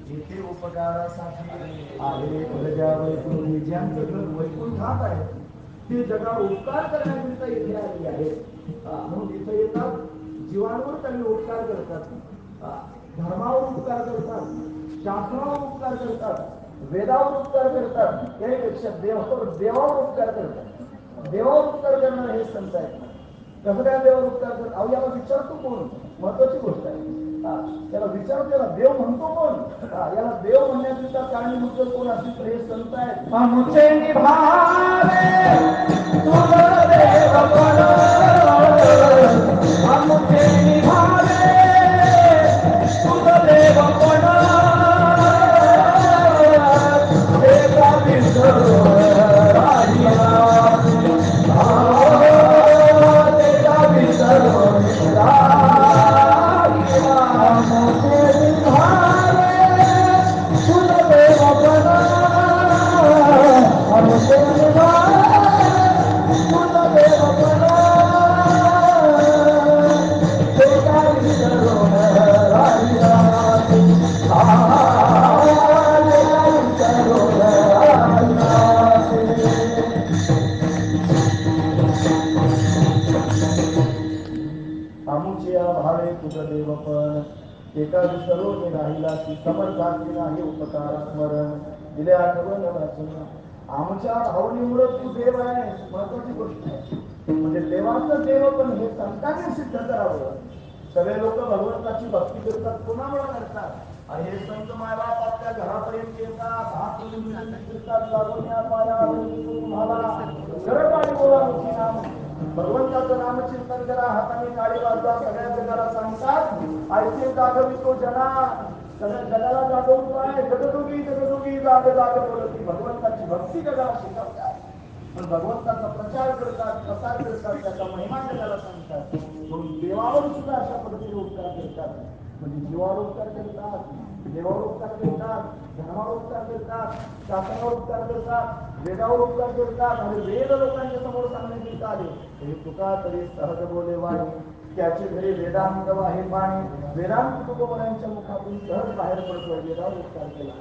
येथे उपकारासाठी आले प्रजा वैकुंठ ज्यांचं घर वैकुंठात आहे ते जगावर उपकार करण्याकरिता इथे आलेले आहेत म्हणून इथे येतात जीवांवर त्यांनी उपकार करतात धर्मावर उपकार करतात शास्त्रावर उपकार करतात वेदावर उपकार करतात त्यापेक्षा देवावर उपकार करतात देवावर उपकार करणारे हे संत आहेत कसं काय देवावर उपकार करतात अहो याला विचारतो कोण महत्वाची गोष्ट आहे त्याला विचार त्याला देव म्हणतो कोण याला देव म्हणण्याकरिता कारणीभूत कोण असतील तर हे संत आहेत मुझे निभावे तुझं देवपण मुझे निभावे तुझं देवपण एका विसर एका सर्व राहिला की समर्थाची नाही उपकार स्मरण दिले आठवण वाचून आमच्या भावनेमुळे तू देव आहे महत्वाची गोष्ट आहे म्हणजे देवाचं देव पण हे संतांनी सिद्ध करावं सगळे लोक भगवंताची भक्ती करतात कोणामुळे करतात आणि हे संत मायबाप आपल्या घरापर्यंत येतात हात फिरतात लागून पाया तुम्हाला सरळ पाणी बोला मुखी नाम भगवंताचं नामचिंतन करा हाताने काळी वाजवा सगळ्या जगाला सांगतात ऐसे जागवितो जना सगळ्या जगाला जागवतो आहे जगदोगी जगदोगी जाग जाग बोलती भगवंताची भक्ती जगाला शिकवतात पण भगवंताचा प्रचार करतात प्रसार करतात त्याचा महिमा जगाला सांगतात म्हणून देवावर सुद्धा अशा पद्धतीने उपकार करतात म्हणजे जीवावर उपकार करतात देवावर उपकार करतात धर्मावर उपकार करतात शास्त्रावर उपकार करतात वेदावर उपकार करतात आणि वेद लोकांच्या समोर सांगण्यात आले हे तुका तरी सहज बोले वाणी त्याचे घरी वेदांत आहे पाणी वेदांत तुकोबरांच्या मुखातून सहज बाहेर पडतो वेदावर उपकार केला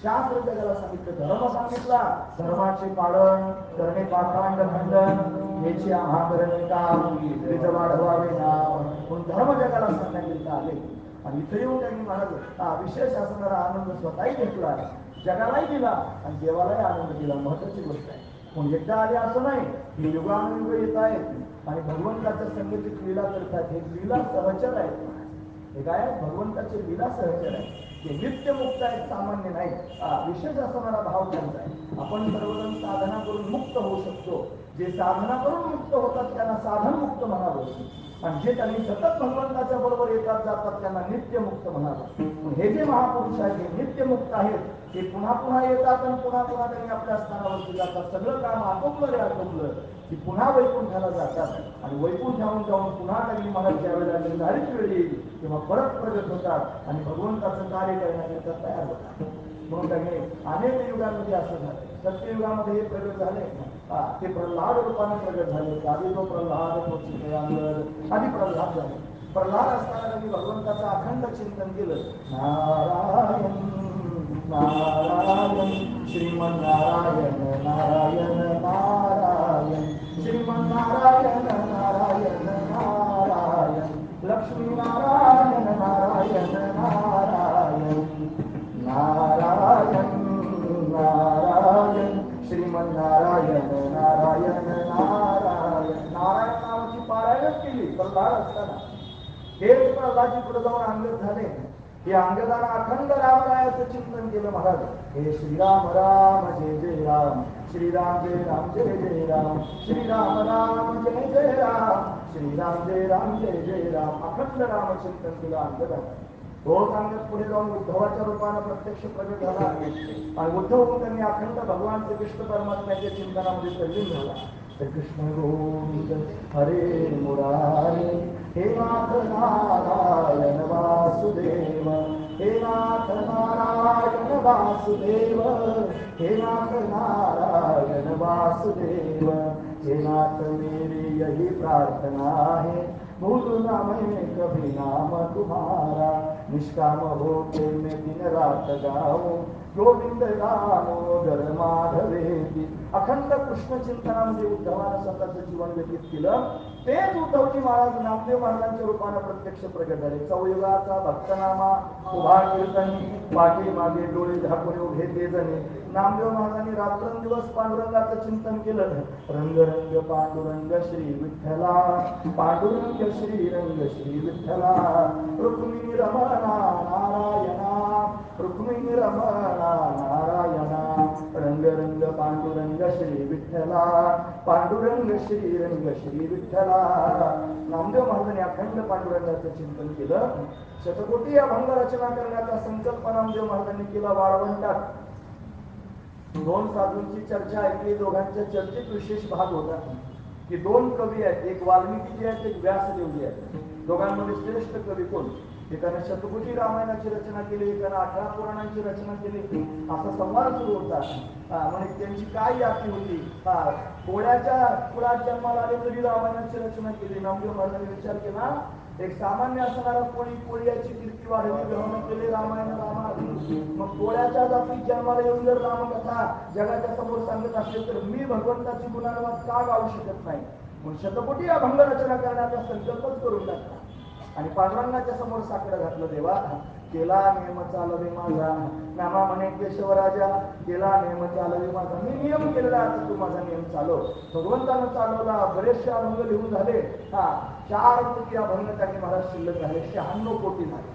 शास्त्र जगाला सांगितलं धर्म सांगितला धर्माचे पालन करणे पाखांड खंडन याची आम्हा करणे काम त्रिज वाढवावे नाव म्हणून धर्म जगाला सांगण्यात आले आणि इथे येऊन त्यांनी म्हणाल विशेष असणारा आनंद स्वतःही घेतला जगालाही दिला आणि देवालाही आनंद दिला महत्वाची गोष्ट आहे पण एकदा आले असं नाही हे युगानुयुग येत आहेत आणि भगवंताच्या संगतीत लीला करतात हे लीला सहचर आहेत हे काय भगवंताचे लीला सहचर आहे ते नित्य मुक्त आहेत सामान्य नाही विशेष असणारा भाव त्यांचा आहे आपण सर्वजण साधना करून मुक्त होऊ शकतो जे साधना करून मुक्त होतात त्यांना साधन मुक्त म्हणावं आणि जे त्यांनी सतत भगवंताच्या बरोबर येतात जातात त्यांना नित्य मुक्त म्हणावं हे जे महापुरुष आहेत हे नित्य मुक्त आहेत ते पुन्हा पुन्हा येतात आणि पुन्हा पुन्हा त्यांनी आपल्या स्थानावरती जातात सगळं काम आटोपलं रे आटोपलं की पुन्हा वैकुंठाला जातात आणि वैकुंठावरून जाऊन पुन्हा त्यांनी मला ज्यावेळेला निर्धारित वेळ येईल तेव्हा परत प्रगत होतात आणि भगवंताचं कार्य करण्याकरिता तयार होतात म्हणून त्यांनी अनेक युगांमध्ये असं झालं सत्ययुगामध्ये हे प्रगत झाले ते प्रल्हाद रूपाने प्रगट झाले आधी तो प्रल्हाद आधी प्रल्हाद झाले प्रल्हाद असताना त्यांनी भगवंताचं अखंड चिंतन केलं नारायण नारायण श्रीमन्नारायण नारायण नारायण श्रीमन्नारायण नारायण नारायण लक्ष्मी नारायण नारायण नारायण नारायण नारायण श्रीमन्नारायण नारायण नारायण नारायण नावाची पारायणच केली प्रल्हाद असताना हेच प्रल्हादजी पुढे जाऊन अंगद झाले हे अंगदाला अखंड रामरायाचं चिंतन केलं महाराज हे श्रीराम राम जय जय राम श्रीराम जय राम जय जय राम श्रीराम राम जय जय राम श्रीराम जय राम जय जय राम अखंड रामचिंतन केलं अंगदाला तो सांगत पुढे जाऊन उद्धवाच्या रूपाने प्रत्यक्ष प्रगट झाला आणि उद्धव त्यांनी अखंड भगवान श्रीकृष्ण परमात्म्याच्या चिंतनामध्ये तल्लीन झाला कृष्ण गोविंद हरे मुरारे हे नाथ नारायण वासुदेव हे नाथ नारायण वासुदेव हे नाथ नारायण वासुदेव हे नाथ मेरी यही प्रार्थना है भूलना मैं कभी नाम तुम्हारा निष्काम होते में दिन रात गाओ गोविंद दामोदर माधवेती. अखंड कृष्ण चिंतनामध्ये उद्धवानं स्वतःचं जीवन व्यतीत केलं. तेच उद्धवजी महाराज नामदेव महाराजांच्या रूपानं प्रत्यक्ष प्रगट झाले. चौयुगाचा भक्तनामा उभा कीर्तनी पाठी मागे डोळे झाकून उभे ते जणे. नामदेव महाराजांनी रात्रंदिवस पांडुरंगाचं चिंतन केलं. रंग रंग पांडुरंग श्री विठ्ठला, पांडुरंग श्री रंग श्री विठ्ठला, रुक्मिणी रमणा नारायणा, रुक्मिणी रमणा नारायणा, रंग रंग पांडुरंग श्री विठ्ठला, पांडुरंग श्री रंग श्री विठ्ठला. नामदेव महाराजांनी अखंड पांडुरंगाचं चिंतन केलं. शतकोटी अभंग रचना करण्याचा संकल्प नामदेव महाराजांनी केला. वाळवंटात दोन साधूंची चर्चा ऐकली. दोघांच्या चर्चेत विशेष भाग होता की दोन कवी आहेत, एक वाल्मिकी आहेत, एक व्यासदेवजी आहेत. दोघांमध्ये श्रेष्ठ कवी कोण? एकाने शतकोटी रामायणाची रचना केली, एकाने 18 पुराणांची रचना केली. असा संवाद सुरू होता. म्हणजे त्यांची काय याती होती. पोळ्याच्या कुळात जन्माला आले तरी रामायणाची रचना केली. नामदेव महाराजांनी विचार केला, एक सामान्य असणारा कोणी पोळ्याची कीर्ती वाढवली, ग्रहण केले रामायण रामायण. मग पोळ्याच्या जातीत जन्माला येऊन जर रामकथा जगाच्या समोर सांगत असेल तर मी भगवंताची गुणानुवाद का गाऊ शकत नाही. मग शतकोटी अभंग रचना करण्याचा संकल्पच करून टाकला आणि पांडुरंगाच्या समोर साकडं घातलं. देवा केला नियम चालवे माझा, नामा म्हणे केशवराजा, केला नियम चालवे माझा. मी नियम केलेला, आता तू माझा नियम चालव. भगवंतानं चालवला. बरेचसे अभंग लिहून झाले. 4 कोटी अभंग त्यांनी महाराज शिल्लक राहिले. 96 कोटी झाले.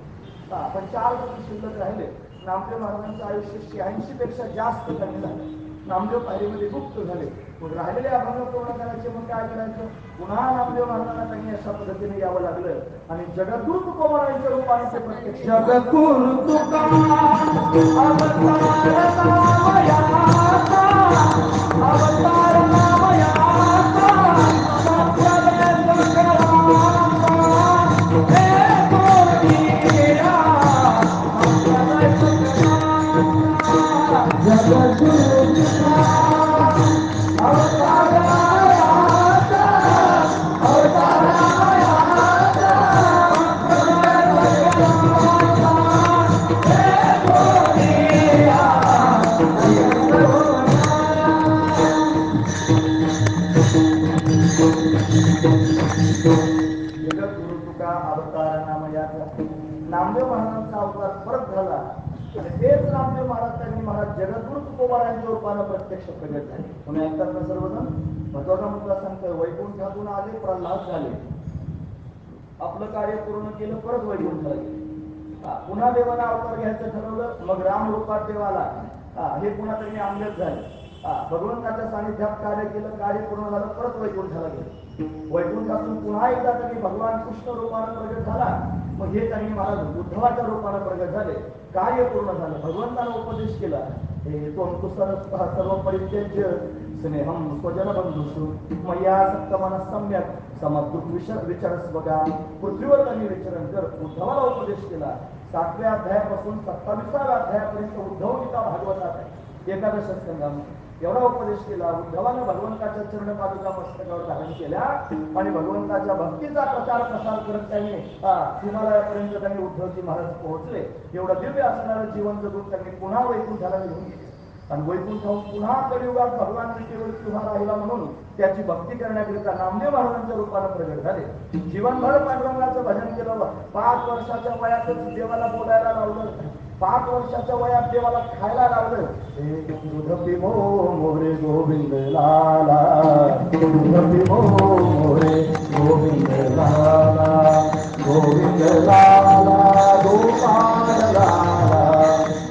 पण 4 कोटी शिल्लक राहिले. नामदेव महाराजांचं आयुष्य 86 पेक्षा जास्त कमी झालं. नामदेव पायरीमध्ये गुप्त झाले. पण राहिलेले अभंग पूर्ण करायचे. मग काय करायचं? पुन्हा नामदेव महाराजांना त्यांनी अशा पद्धतीने यावं लागलं आणि जगद्गुरु तुकोबारायांच्या रूपाने ते प्रत्यक्ष जगद्गुरु तुका अवतार नामयाचा, अवतार नामयाचा, नामदेव महाराजांचा अवतार परत झाला आणि तेच नामदेव महाराज जगद्गुरु तुकोबारायांच्या रूपानं प्रत्यक्ष प्रगट झाले. तुम्ही ऐकतात ना सर्वजण? महत्वाचा मुद्दा सांगतोय. वैकुंठातून आले, प्रल्हाद झाले, आपलं कार्य पूर्ण केलं, परत वैकुंठाला गेले. पुन्हा देवाला अवतार घ्यायचं ठरवलं. मग राम रूपात देवाला हे पुन्हा त्यांनी अंगत झाले. भगवंताच्या सानिध्यात कार्य केलं, कार्य पूर्ण झालं, परत वैकुंठाला गेले. वैकुंठातून पुन्हा एकदा त्यांनी भगवान कृष्ण रूपानं प्रगट झाला. मग हे त्यांनी महाराज उद्धवाच्या रूपानं प्रगट झाले. कार्य पूर्ण झालं. भगवंतानं उपदेश केला, हे त्वं सर्व परित्यज्य स्नेहम स्वजन बंधुषु मया सत्तमन सम्यक समदुख विचरस्व बघा. पृथ्वीवर त्यांनी विचरण कर. उद्धवाला उपदेश केला. 7व्या अध्यायापासून 27व्या अध्यायापर्यंत उद्धव गीता भागवतात आहे. 11 स्कंदामध्ये एवढा उपदेश केला. उद्धवानं भगवंताच्या चरण पादुका मस्तकावर धारण केल्या आणि भगवंताच्या भक्तीचा प्रचार प्रसार करत त्यांनी हिमालयापर्यंत त्यांनी उद्धवजी महाराज पोहोचले. एवढं दिव्य असणारं जीवन जगून त्यांनी पुन्हा वैकुंठाला घेऊन गेले आणि वैकुंठाहून पुन्हा कलियुगात भगवान विष्णू उभा राहिला म्हणून त्याची भक्ती करण्याकरिता नामदेव महाराजांच्या रूपानं प्रगट झाले. जीवनभर पांडुरंगाचं भजन केलं. 5 वर्षाच्या वयातच देवाला बोलायला लावलं. 5 वर्षाच्या वयात देवाला खायला लावलं. दूध पिबो मोरे गोविंद लाला, दूध पिबो मोरे गोविंद लाला, गोविंद लाला गोपाल लाला,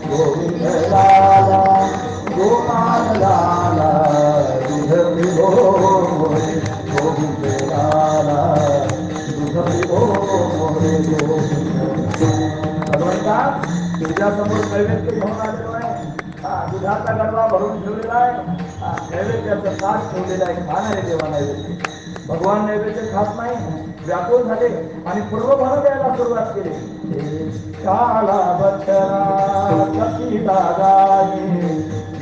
गोविंद लाला गोपाल लाला, दूध पिबो मोरे गोविंद लाला, दूध पिबो मोरे गोविंद. भगवंता तुझ्या समोर नैवेद्य घेऊन आलेलो आहे. दुधाचा गडवा भरून ठेवलेला आहे. नैवेद्याचा ताट ठेवलेला आहे. खाणारे देवा नैवेद्य. भगवान नैवेद्य खात नाही. व्याकुळ झाले आणि पूर्वभान द्यायला सुरुवात केली. काला बचरा कपी दागाने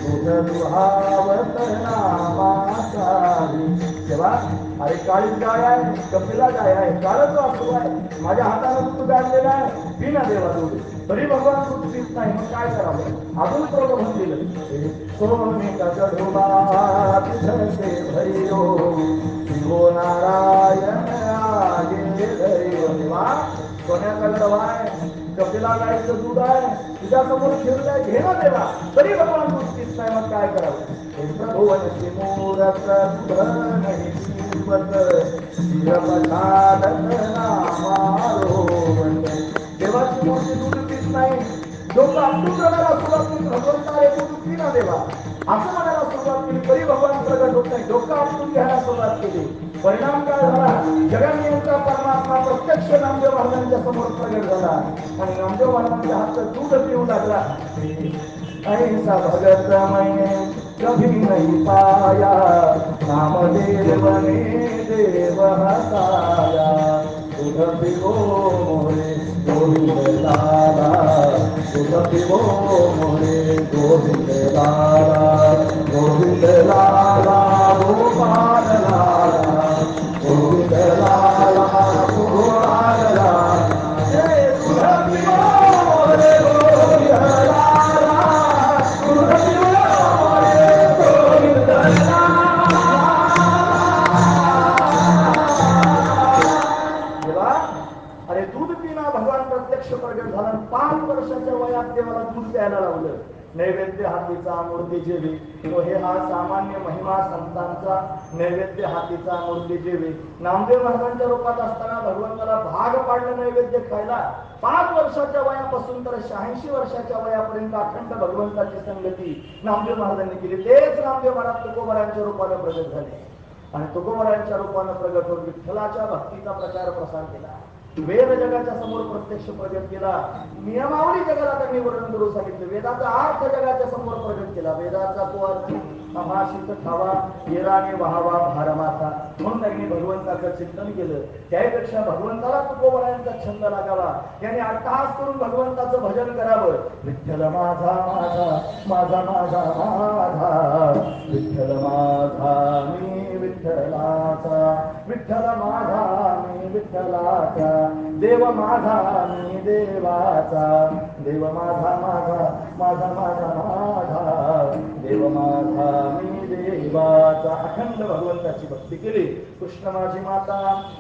दूध दुहावत नामाचारी. तेव्हा अरे काळीच गाय आहे, कपिला गाय आहे, काळच वासरू आहे, माझ्या हाताने दूध गाडलेला आहे, बिना देवा दूध, तरी भगवान दूध पित नाही, मग काय करावं? अजून प्रलोभन दिलं, सोने का गढोबा तिथे भरियो, शिवो नारायण आगे धरियो. देवा सोन्याचा गढवा आहे, कपिला गायचं दूध आहे, तुझ्या समोर ठेवलंय, घे ना देवा, तरी भगवान दूध पित नाही, मग काय करावं? प्रभुवनची मूरत नाही जीवत, शिरपठारत नामारोहण. देवाची मूर्ती दूध पित नाही, लोक आपली म्हणायला सुरुवात केली, भगवंता हे दूध पी ना देवा असं म्हणायला सुरुवात केली, तरी भगवान प्रगट होत नाही, डोकं आपटून घ्यायला सुरुवात केली. परिणाम काय झाला? जगन्नियंता परमात्मा प्रत्यक्ष नामदेव महाराजांच्या समोर प्रगट झाला आणि नामदेव महाराजांच्या हातात दूध पिऊ लागला. ऐसा भगत मैं कभी नहीं पाया, नामदेव ने देव हसाया, दूध पिओ मोरे गोविंद लाला, दूध पिओ मोरे गोविंद लाला, गोविंद लाला गोपाल लाला, गोविंद लाला गोपाल लाला, दूध पिओ मोरे गोविंद लाला, दूध पिओ मोरे गोविंद लाला. अरे दूध पिना भगवान प्रत्यक्ष प्रगट झाला, 5 वर्षाच्या वयात देवाला दूध प्यायला लावलं. नैवेद्य हातीचा मूर्ती जेवी, तो हे हा सामान्य महिमा संतांचा, नैवेद्य हातीचा मूर्ती जेवी. नामदेव महाराजांच्या रूपात असताना भगवंताला भाग पाडलं नैवेद्य खायला. 5 वर्षाच्या वयापासून तर 86 वर्षाच्या वयापर्यंत अखंड भगवंताची संगती नामदेव महाराजांनी केली. तेच नामदेव महाराज तुकोबरायांच्या रूपाने प्रगट झाले आणि तुकोबरायांच्या रूपाने प्रगट होऊन विठ्ठलाच्या भक्तीचा प्रचार प्रसार केला. वेद जगाच्या समोर प्रत्यक्ष प्रगट केला, नियमावली जगाला त्यांनी वर्णन करून सांगितलं, वेदाचा अर्थ जगाच्या समोर प्रगट केला. वेदाचा तो अर्थ अमाशित खावा, येराने व्हावा भारमाता, म्हणून त्यांनी भगवंताचं चिंतन केलं. त्यापेक्षा भगवंताला तुकोबरायांचा छंद लागावा, यांनी अट्टहास करून भगवंताचं भजन करावं. विठ्ठल माझा माझा माझा माझा माझा, विठ्ठल माझा मी विठ्ठलाचा, विठ्ठल माझा मी विठ्ठलाचा, देव माझा मी देवाचा, देव माझा माझा माझा माझा माझा, देव माझा मी देवाचा. अखंड भगवंताची भक्ती केली. कृष्ण माझी माता,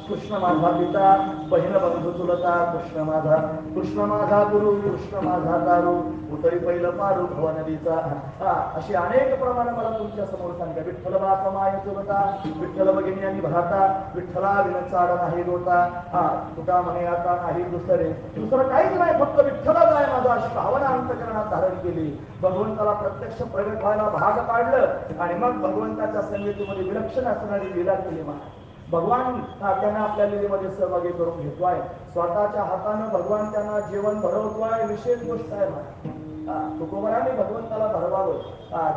कृष्ण माझा पिता, बहीण बंधू चुलता, कृष्ण माझा गुरु, कृष्ण माझा दारू, उतरी पहिलं पारू भव नदीचा. अशी अनेक प्रमाणे मला तुमच्या समोर सांगता. विठ्ठल बाप माय चुलता, विठ्ठल भगिनी आणि भ्राता, विठ्ठला विन चाड नाही गोता, तुका म्हणे आता नाही दुसरं काहीच नाही, फक्त विठ्ठलाच आहे माझा, अशी भावना अंतकरणात धारण केली. भगवंताला प्रत्यक्ष प्रगट व्हायला भाग पाडलं आणि मग भगवंताच्या संगतीमध्ये विलक्षण असणारी लीला केली. भगवान त्यांना आपल्या लीलेमध्ये सहभागी करून घेतोय, स्वतःच्या हाताने भगवान त्यांना जेवण भरवतोय. विशेष गोष्ट आहे. तुकोबराने भगवंताला भरवावं,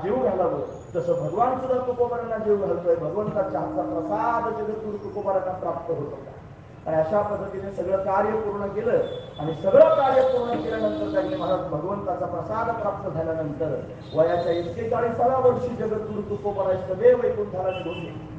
जीव घालावं, तसं भगवान सुद्धा तुकोबरांना जीव घालतोय. भगवंताच्या हातचा प्रसाद जगतून तुकोबरांना प्राप्त होत होता आणि अशा पद्धतीने सगळं कार्य पूर्ण केलं आणि सगळं कार्य पूर्ण केल्यानंतर त्यांनी महाराज भगवंताचा प्रसाद प्राप्त झाल्यानंतर वयाच्या 41व्या वर्षी जगद्गुरु तुकोबराय सदैव वैकुंठाला निघून गेले.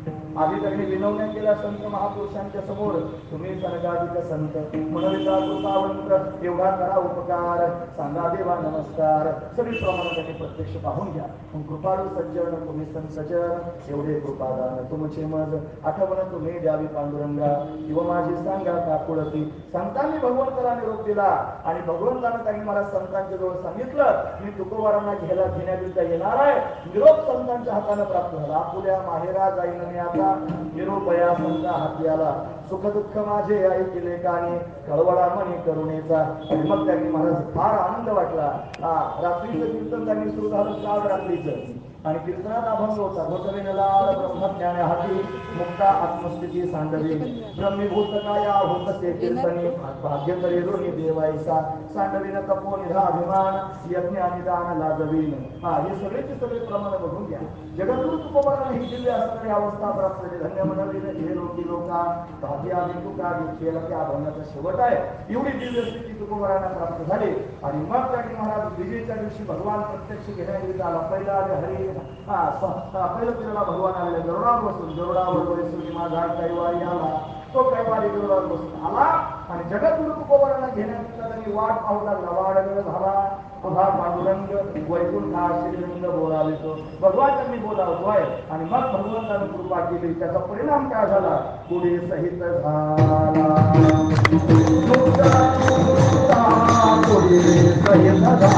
आधी त्यांनी विनवण्या केल्या संत महापुरुषांच्या समोर, तुम्ही सनगादिक संत मनविता कृपावंत, एवढा करा उपकार, सांगा देवा नमस्कार. सगळी प्रमाणे त्यांनी प्रत्यक्ष पाहून घ्या. कृपाळू सज्जन तुम्ही संसजन, एवढे कृपादान तुमचे मज, आठवण तुम्ही द्यावी पांडुरंगा, किंवा माझी सांगा काकुळती. संतांनी भगवंताला निरोप दिला आणि भगवंतानं त्यांनी मला संतांच्या जवळ सांगितलं, मी तुकोबारांना घेण्याकरिता येणार आहे. निरोप संतांच्या हाताने प्राप्त झाला. आपुल्या माहेरा जाईन मी आता, निरोपया संता हाती आला, सुख दुःख माझे ऐकले कानी, कळवळा मनी करुणेचा. आणि मग त्यांनी महाराज फार आनंद वाटला. रात्रीचं कीर्तन त्यांनी सुरू झालं, काल रात्रीचं, आणि कीर्तनात अभंग होता. भोसवेन लाल ब्रह्मज्ञाने हाती, मुक्ता आत्मस्थिती सांडवी, ब्रह्मीभूत काया होतसे कीर्तनी, भाग्य तरी ऋणी देवायसा, सांडवीन तपो निधाभिमान, यज्ञ आणि दान लाजवीन. हे सगळेचे सगळे प्रमाण बघून घ्या. जगद्गुरु तुकोबरांना ही दिव्य असणारी अवस्था प्राप्त झाली. धन्य म्हणविले हे लोकी लोका, भाग्य आम्ही तुका घेतलेला त्या अभंगाचा शेवट आहे. एवढी दिव्य स्थिती तुकोबरांना प्राप्त झाली आणि मग त्यांनी महाराज विजेच्या दिवशी भगवान प्रत्यक्ष घेण्याकरिता आला. पहिला हरी पहिलं पिराला भगवान आलेले गरुडावर बसून, गरुडावर बसून माझा कैवारी आला. तो कैवारी गरुडावर बसून आला आणि जगद्गुरु तुकोबारांना घेण्याकरिता त्यांनी वाट पाहू लागला. वाढ वेळ झाला, पुन्हा पांडुरंग वैकुंठा श्रीरंग बोलावितो. भगवान त्यांनी बोलावतोय आणि मग भगवंताने कृपा केली. त्याचा परिणाम काय झाला? पुढे सहित झाला, पुढे सहित झाला.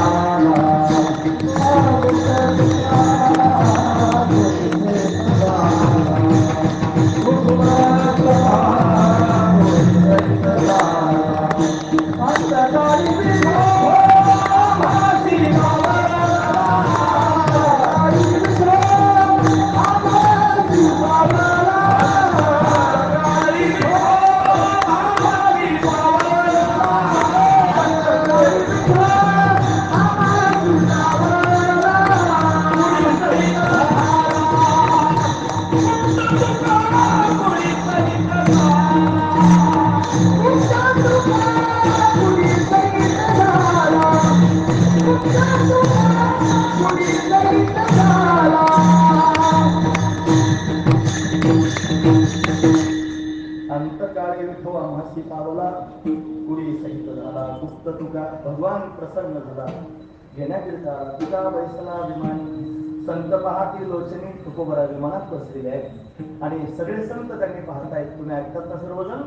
अंतकाळी विठो आम्हासी पावला, पुढे सहित झाला. गुप्त तुका भगवान प्रसन्न झाला, घेण्याकरिता तुका वैसला विमानी. संत पाहती लोचनी तुकोबरा विमानात बसलेले आहेत आणि सगळे संत त्यांनी पाहतायत. तुम्ही ऐकतात ना सर्वजण?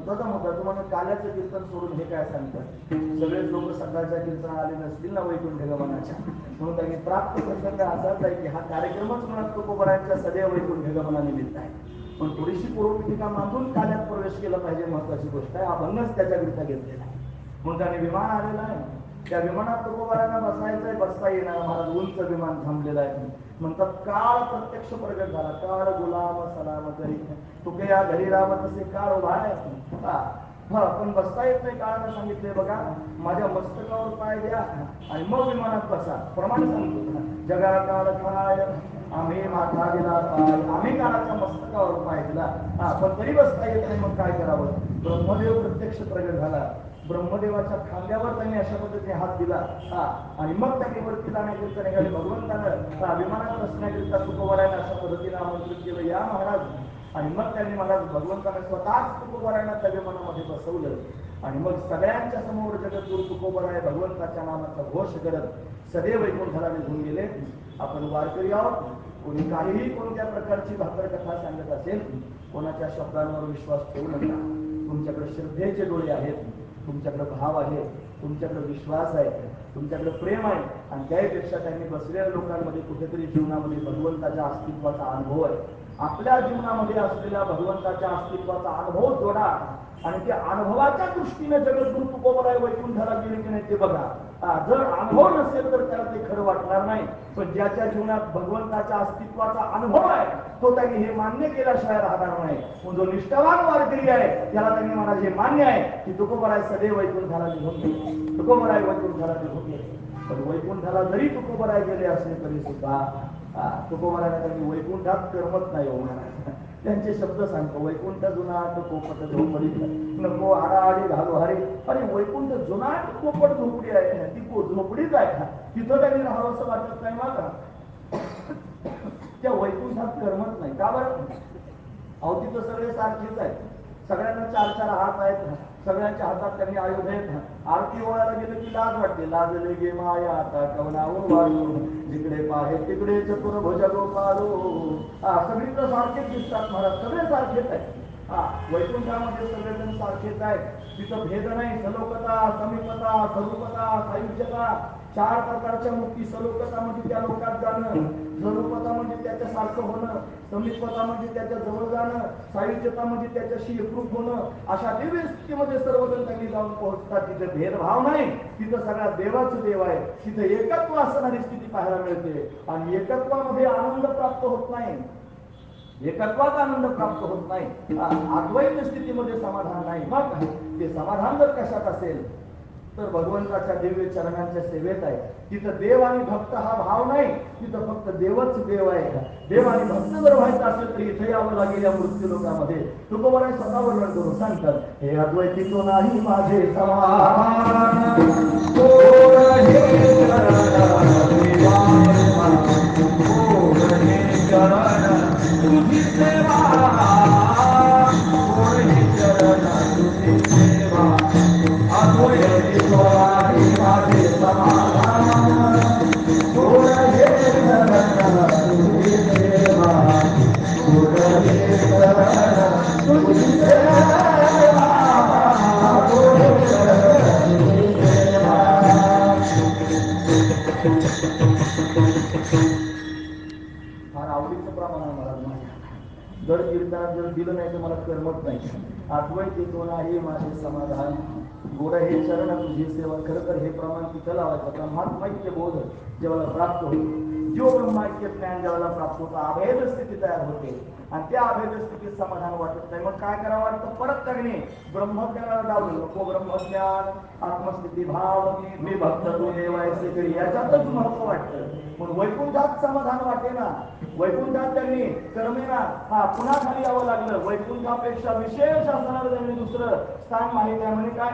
तसा मुद्दा तुम्हाला काल्याचं कीर्तन सोडून हे काय सांगतात? सगळेच लोक सकाळच्या कीर्तन आले नसतील ना वैकुंठ गमनाच्या, म्हणून त्यांनी प्राप्त प्रसंग असाच आहे की हा कार्यक्रमच म्हणत तुकोबरांच्या सदैव वैकुंठ गमनानिमित्त आहे. पण थोडीशी पूर्वपीठिका मांडून काल्यात प्रवेश केला पाहिजे, महत्वाची गोष्ट आहे. अभंगच त्याच्याकरिता घेतलेला आहे. म्हणून त्याने विमान आलेलं आहे. त्या विमानात तुकोबारांना बसायचंय, बसता येणार. महाराज उंच विमान थांबलेलं आहे. म्हणतात काळ प्रत्यक्ष प्रगट झाला. काळ गुलाम सलाम करी तुके या घरी राम तसे काळ उभा आहे. पण बसता येत नाही. काळानं सांगितले बघा, माझ्या मस्तकावर पाय द्या आणि मग विमानात बसा. प्रमाण सांगतो, जगा काळ काय आम्ही माथा दिला पाय, आम्ही काळाच्या मस्तकावर पाय दिला. पण तरी बसता येत नाही. मग काय करावं? ब्रह्मदेव प्रत्यक्ष प्रगट झाला. ब्रह्मदेवाच्या खांद्यावर त्यांनी अशा पद्धतीने हात दिला आणि मग त्यांनी वरती जाण्याकरिता निघाले. भगवंतानं विमानात बसण्याकरिता तुकोबारांना अशा पद्धतीने आमंत्रित केलं, या महाराज. आणि मग त्यांनी महाराज भगवंताने स्वतःच तुकोबारांना त्या विमानामध्ये बसवलं आणि मग सगळ्यांच्या समोर जगद्गुरु तुकोबाराय भगवंताच्या नामाचा घोष करत सदैव वैकुंठाला निघून गेले. आपण वारकरी आहोत. कोणी काहीही कोणत्या प्रकारची भाकर कथा सांगत असेल, कोणाच्या शब्दांवर विश्वास ठेवू नका. तुमच्याकडे श्रद्धेचे डोळे आहेत, तुमच्याकडे भाव आहे, तुमच्याकडे विश्वास आहे, तुमच्याकडे प्रेम आहे आणि त्यापेक्षा त्यांनी बसलेल्या लोकांमध्ये कुठेतरी जीवनामध्ये भगवंताच्या अस्तित्वाचा अनुभव आहे. आपल्या जीवनामध्ये असलेल्या भगवंताच्या अस्तित्वाचा अनुभव जोडा आणि त्या अनुभवाच्या दृष्टीने जगद्गुरु तुकोबाराय वैकुंठाला गेले की नाही ते बघा. जर अनुभव नसेल तर त्याला ते खरं वाटणार नाही. पण ज्याच्या जीवनात भगवंताच्या अस्तित्वाचा अनुभव आहे तो त्यांनी हे मान्य केल्याशिवाय राहणार नाही. जो निष्ठावान वारकरी आहे त्याला त्यांनी मला हे मान्य आहे की तुकोबाराय सदैव वैकुंठाला निघून गेले, तुकोबाराय वैकुंठाला निघून गेले. पण वैकुंठाला जरी तुकोबाराय गेले असले तरी सुद्धा तुकोबारायला त्यांनी वैकुंठात करमत नाही होणार. त्यांचे शब्द सांगतो, वैकुंठ जुनाट कोपट झोपडी नको आडाआडी घालू हरे. अरे वैकुंठ जुनाट कोपट झोपडी आहे, ती झोपडीच आहे का? तिथं त्यांनी राहावं असं वाटत नाही मला. त्या वैकुंठात करमत नाही. का बरं? अहो तिथं सगळे सारखेच आहेत. सगळ्यांना 4-4 हात आहेत, सगळ्यांच्या हातात त्यांनी आयुध आहेत. आरती ओळायला गेलं की लाज वाटते. लाजले गे माया आता कवनावर वाळू, जिकडे पाहे तिकडे चतुर भुज गोपालो. सगळीकडे सारखेच दिसतात महाराज, सगळे सारखेच आहेत. वैकुंठामध्ये सगळेजण सारखेच आहेत. तिथं भेद नाही. सलोकता, समीपता, स्वरूपता, सायुज्यता, 4 प्रकारच्या मुक्ती. सलोकता म्हणजे त्या लोकात जाणं, स्वरूपता म्हणजे त्याच्यासारखं होणं, समीपता म्हणजे त्याच्या जवळ जाणं, सायुज्यता म्हणजे त्याच्याशी एकरूप होणं. अशा दिव्य स्थितीमध्ये सर्वजण त्यांनी जाऊन पोहोचतात. तिथे भेदभाव नाही. तिथं सगळा देवाचं देव आहे. तिथे एकत्व असणारी स्थिती पाहायला मिळते आणि एकत्वामध्ये आनंद प्राप्त होत नाही. एकत्वात आनंद प्राप्त होत नाही. अद्वैत स्थितीमध्ये समाधान नाही. मग ते समाधान जर कशात असेल तर भगवंताच्या दिव्य चरणांच्या सेवेत आहे. तिथं देव आणि भक्त हा भाव नाही. तिथं फक्त देवच देव आहे. देव आणि भक्त जर व्हायचं असेल तर इथे यावं लागेल या मृत्यू लोकांमध्ये. तुकोबाराय स्वतः वर्णन करून सांगतात, हे अद्वैती तो नाही माझे समान. जर कीर्तनात जर दिलं नाही तर मला करमत नाही. आठवण येतो नाही माझे समाधान, गोड हे चरण तुझी सेवा. खरं तर हे प्रमाण तिथं लावायचं. ब्रह्मात्मैक्य बोध जेव्हा प्राप्त होईल, जो ब्रह्माक्य ज्ञान ज्यावेळेला प्राप्त होतं, अभेद स्थिती तयार होते आणि त्या अभेद स्थितीत समाधान वाटत नाही. मग काय करावं वाटतं? परत तगणे ब्रह्मज्ञानाला डावलं नको. ब्रह्मज्ञान, आत्मस्थिती भाव, मी भक्त तू देवायचे तरी याच्यातच महत्व वाटतं. पण वैकुंठात समाधान वाटे ना, वैकुंठात त्यांनी कर्मेना हा पुन्हा खाली यावं लागलं. वैकुंठापेक्षा विशेष असणारं त्यांनी दुसरं स्थान माहिती आहे. म्हणजे काय?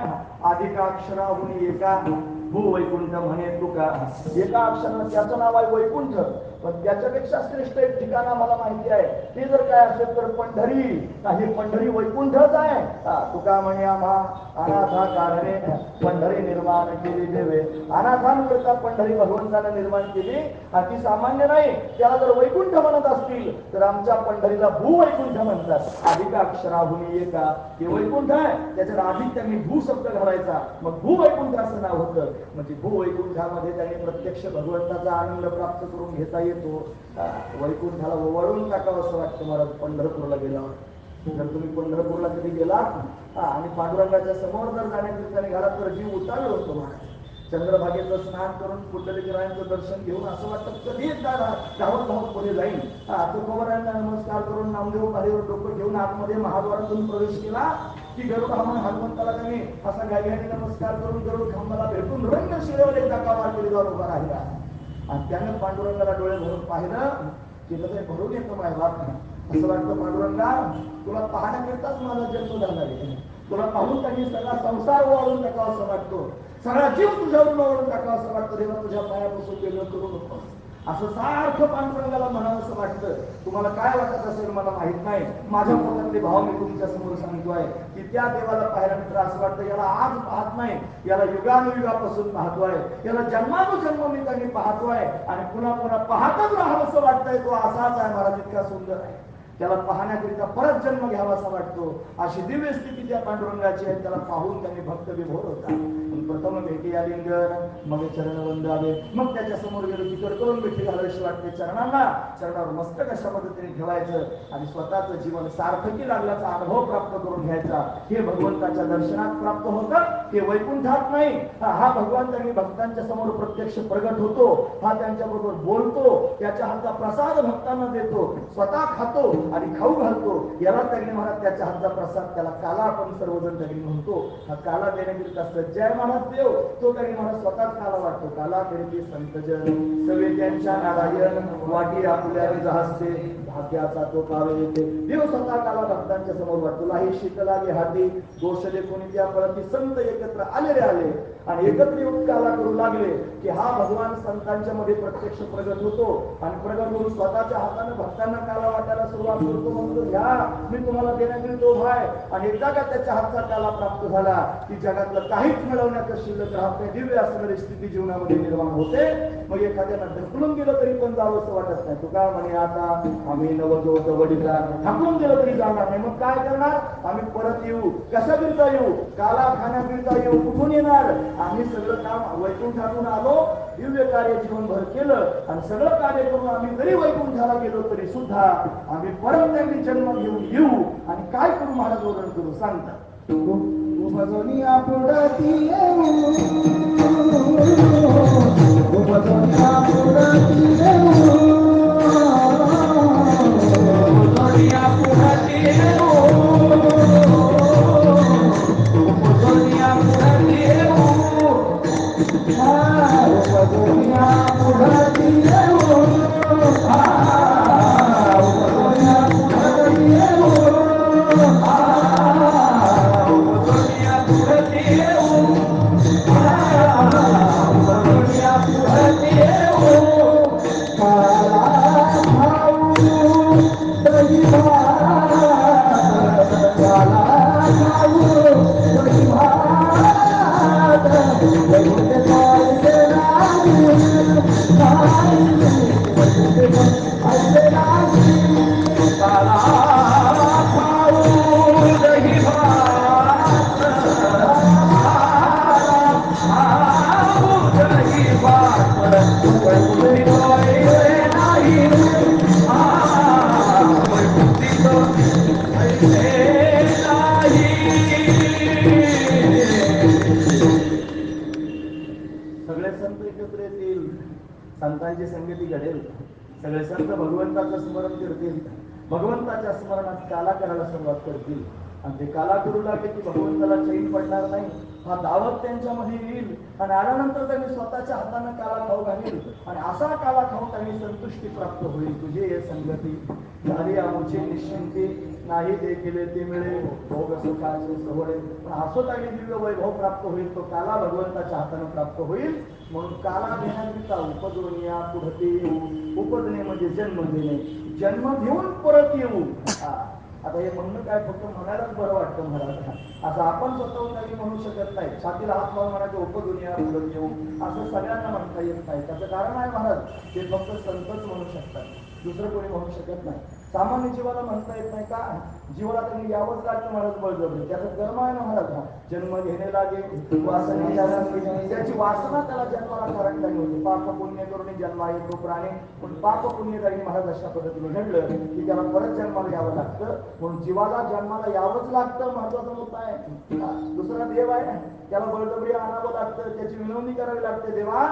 अधिकाक्षराहून एका भू वैकुंठ म्हणे तुका. एका अक्षरानं त्याचं नाव आहे वैकुंठ, पण त्याच्यापेक्षा श्रेष्ठ एक ठिकाण मला माहिती आहे. ते जर काय असेल तर पंढरी. हे पंढरी वैकुंठच आहे. तुका म्हणे आम्हा अनाथा कारणे पंढरी निर्माण केली देवे. अनाथांकरता पंढरी भगवंतानं निर्माण केली आणि ती सामान्य नाही. त्याला जर वैकुंठ म्हणत असतील तर आमच्या पंढरीला भूवैकुंठ म्हणतात. अधिकाक्षराहून एका हे वैकुंठ आहे, त्याच्यात अधिक त्यांनी भू शब्द घालायचा, मग भूवैकुंठ असं नाव होतं. म्हणजे भूवैकुंठामध्ये त्यांनी प्रत्यक्ष भगवंताचा आनंद प्राप्त करून घेता येतो. वैकुंठाला ओवाळून टाकावं असं वाटतं मला पंढरपूरला गेल्यावर. जर तुम्ही पंढरपूरला कधी गेलात आणि पांडुरंगाच्या समोर जर जाण्याकरिता निघाला तर जीव उतारला होतो महाराज. चंद्रभागेचं स्नान करून पुंडलिकरायांचं दर्शन घेऊन असं वाटतं कधी एकदा धावत धावत पुढे जाईल. तुकोबरायांना नमस्कार करून नामदेव बाहेर डोकं घेऊन आतमध्ये महाद्वारातून प्रवेश केला की गरुड हनुमंताला त्यांनी असा गायगाने नमस्कार करून गरुड खांबाला भेटून रंग शिरेवर एक धक्का मार केली जाऊन उभा राहिला. आणि त्यानं पांडुरंगाला डोळे भरून पाहिलं की हृदय भरून येतं माझ्या बाप. असं वाटतं पांडुरंगा तुला पाहण्याकरिताच माझा जन्म झाला आहे. तुला पाहून त्यांनी सगळा संसार ओवाळून टाकावा असं वाटतो, सगळा जीव तुझ्यावरून ओवाळून टाकावा असं वाटतं. देवा तुझ्या पायापासून वेगळं करू नको असं सारखं पांडुरंगाला म्हणावं असं वाटतं. तुम्हाला काय वाटत असेल मला माहित नाही. माझ्या पोटातले भाव मी तुमच्या समोर सांगतोय की त्या देवाला पाहिल्यानंतर असं वाटतं याला आज पाहत नाही, याला युगानुयुगापासून पाहतोय, याला जन्मानुजन्म मी त्यांनी पाहतोय आणि पुन्हा पुन्हा पाहतच राहावं असं वाटतंय. तो असाच आहे महाराज, इतका सुंदर आहे. त्याला पाहण्याकरिता परत जन्म घ्यावा असा वाटतो. अशी दिव्य स्थिती त्या पांडुरंगाची आहे. त्याला पाहून त्यांनी भक्त विभोर होता. प्रथम भेटी आलिंगन, मग चरण वंदावे, मग त्याच्या समोर गेलो की कडकडून भेटी घालावीशी वाटते. चरणावर मस्तक अशा पद्धतीने ठेवायचं आणि स्वतःचं जीवन सार्थकी लागल्याचा अनुभव प्राप्त करून घ्यायचा. हे भगवंताच्या दर्शनात प्राप्त होतं, हे वैकुंठात नाही. हा भगवान त्यांनी भक्तांच्या समोर प्रत्यक्ष प्रगट होतो, हा त्यांच्याबरोबर बोलतो, त्याच्या हातचा प्रसाद भक्तांना देतो, स्वतः खातो आणि खाऊ घालतो. याला त्यांनी महाराज त्याच्या हातचा प्रसाद, त्याला काला आपण सर्वजण त्यांनी म्हणतो. हा काला देण्याकरिता सज्जय महाराज देव, तो त्यांनी महाराज स्वतःच काला वाटतो. काला करीती संतजन सवे त्यांच्या नारायण वाटी आपल्या जहाजते भाग्याचा तो पावे येते. देव स्वतः काला भक्तांच्या समोर वाटतो. तुलाही शीतलागे हाती दोष कोणी त्या परती संत एकत्र आले रे आले आणि एकत्र येऊन काला करू लागले की हा भगवान संतांच्या मध्ये प्रत्यक्ष प्रगट होतो आणि प्रगट होऊन स्वतःच्या हाताने भक्तांना काला वाटायला सुरुवात करतो. म्हणतो घ्या मी तुम्हाला देण्याकरिता उभा आहे. आणि एकदा का त्याच्या हातचा काला प्राप्त झाला की जगातलं काहीच मिळवण्याचं शिल्लक राहत नाही. दिव्य असणारी स्थिती जीवनामध्ये निर्माण होते. मग एखाद्याला ढकलून गेलं तरी पण जावं असं वाटत नाही. तुका म्हणे आता आम्ही नवतो वडीला ढकलून गेलं तरी जाणार नाही. मग काय करणार? आम्ही परत येऊ. कशाकरिता येऊ? काला खाण्याकरिता येऊ. कुठून येणार? आम्ही सगळं काम वैकुंठातून आलो, दिव्य कार्य जीवनभर केलं आणि सगळं कार्य करून आम्ही जरी वैकुंठाला गेलो तरी सुद्धा आम्ही परत त्यांनी जन्म घेऊन येऊ. आणि काय करू महाराज वर्णन करू सांगतात. उपजोनिया पुढती येऊ, उपजोनिया पुढती येऊ, उपजोनिया पुढती येऊ, उपजोनिया पुढती येऊ, उपजोनिया पुढती येऊ, उपजोनिया पुढती येऊ, सगळे संत एकत्र येतील, संतांची संगती घडेल, सगळे संत भगवंताचं स्मरण करतील, भगवंताच्या स्मरणात काला करायला सुरुवात करतील आणि ते काला करू लागले की भगवंताला चैन पडणार नाही. हा दावत त्यांच्यामध्ये येईल आणि आल्यानंतर त्यांनी स्वतःच्या हाताने काला खाऊ घालील आणि असा काला खाऊन त्यांनी संतुष्टी प्राप्त होईल. तुझे हे संगती झाली आमची निश्चिंती, नाही ते केले ते मिळेल भोग सुखाचे सवळे, पण असोत आणि दिव्य वैभव प्राप्त होईल. तो काला भगवंताच्या हाताने प्राप्त होईल. म्हणून काला घेण्याकरिता उपद्रवनिया पुढते येऊ. उपदने म्हणजे जन्म घेणे, जन्म घेऊन परत येऊ. आता हे म्हणणं काय फक्त म्हणायलाच बरं वाटतं महाराज, असं आपण स्वतःहून काही म्हणू शकत नाही. छातीला हात लावून म्हणायचं उपदुनिया पुढत येऊ असं सगळ्यांना म्हणता येत नाही. त्याचं कारण आहे महाराज, ते फक्त संतच म्हणू शकतात, दुसरं कोणी म्हणू शकत नाही. सामान्य जीवाला म्हणता येत नाही का? जीवाला त्यांनी यावंच लागतं महाराज बळजबरी. त्याचं कर्म आहे ना महाराज, जन्म घेणे लागे वासने, त्याची वासना त्याला जन्माला कारण होते. पाप पुण्य करून जन्मा येतो प्राणी, पण पाप पुण्य त्यांनी महाराज अशा पद्धतीने घडलं की त्याला परत जन्माला यावं लागतं. म्हणून जीवाला जन्माला यावंच लागतं, महत्वाचा मुद्दा आहे. दुसरा देव आहे, त्याला बळजबरी आणावं लागतं, त्याची विनवणी करावी लागते. देवा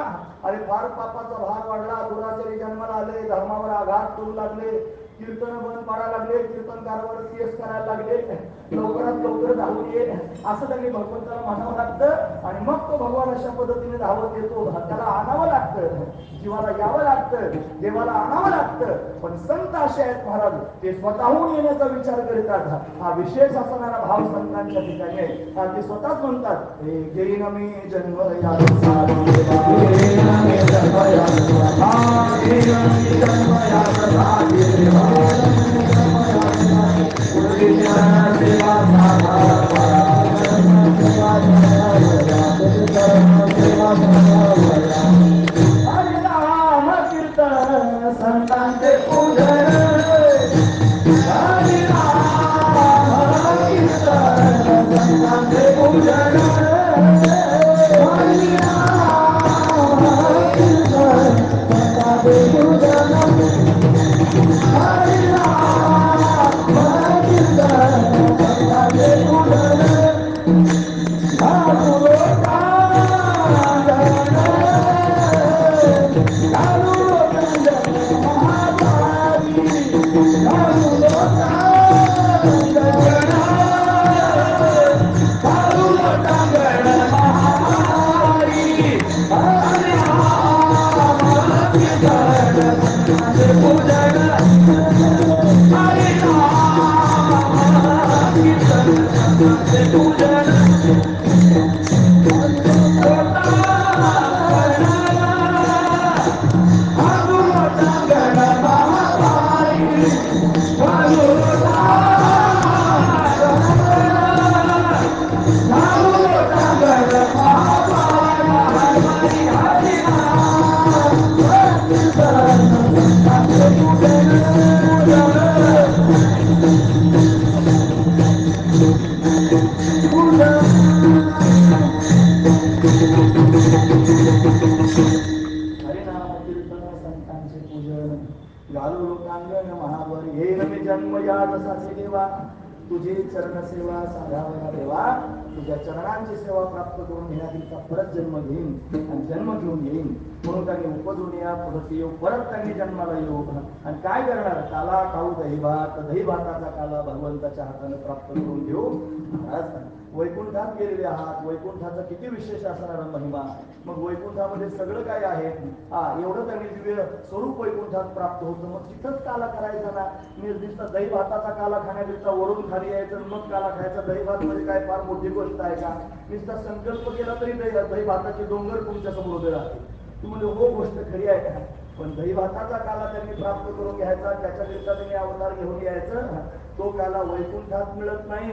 अरे फार पापाचा भाग वाढला, दुराचारी जन्माला आले, धर्मावर आघात करू लागले, कीर्तन बंद पाडायला लागले, कीर्तनकारावर केस करायला लागले, लवकरात लवकर धावून ये असं त्यांनी भगवंताला म्हणावं लागतं. आणि मग तो भगवान अशा पद्धतीने धावत येतो. त्याला आणावं लागतं, जीवाला यावं लागतं, देवाला आणावं लागतं. पण संत असे आहेत महाराज, ते स्वतःहून येण्याचा विचार करतात. हा विशेष असणारा भाव संतांच्या ठिकाणी आहे. ते स्वतःच म्हणतात, घेईन मी जन्म या कीर्तन संतांचे पूजन, संतांचे पूजन, तुझी चरण सेवा साधावया देवा, तुझ्या चरणांची सेवा प्राप्त करून घेण्याकरिता परत जन्म घेईन आणि जन्म घेऊन येईन. म्हणून त्यांनी उपदुनिया पुढत येऊ, परत त्यांनी जन्माला येऊ आणि काय करणार? काला खाऊ दही भात, दही भाताचा काला भगवंताच्या हाताने प्राप्त करून घेऊ. वैकुंठात गेलेले आहात, वैकुंठाचा किती विशेष असणारा महिमा. मग वैकुंठामध्ये सगळं काय आहे, एवढं त्यांनी दिव्य स्वरूप वैकुंठात प्राप्त होतं. मग तिथंच काला करायचा ना, निर्दिष्ट दही भाताचा काला खाण्याकरिता वरून खाली यायचं मग काला खायचा. दही भात म्हणजे काय फार मोठी गोष्ट आहे का? नुसता संकल्प केला तरी दही भाताचे डोंगर तुमच्या समोर उभे राहते. तू म्हणजे हो गोष्ट खरी आहे का? पण दही भाताचा काला त्यांनी प्राप्त करून घ्यायचा, त्याच्याकरिता त्यांनी अवतार घेऊन यायचं. तो काला वैकुंठात मिळत नाही,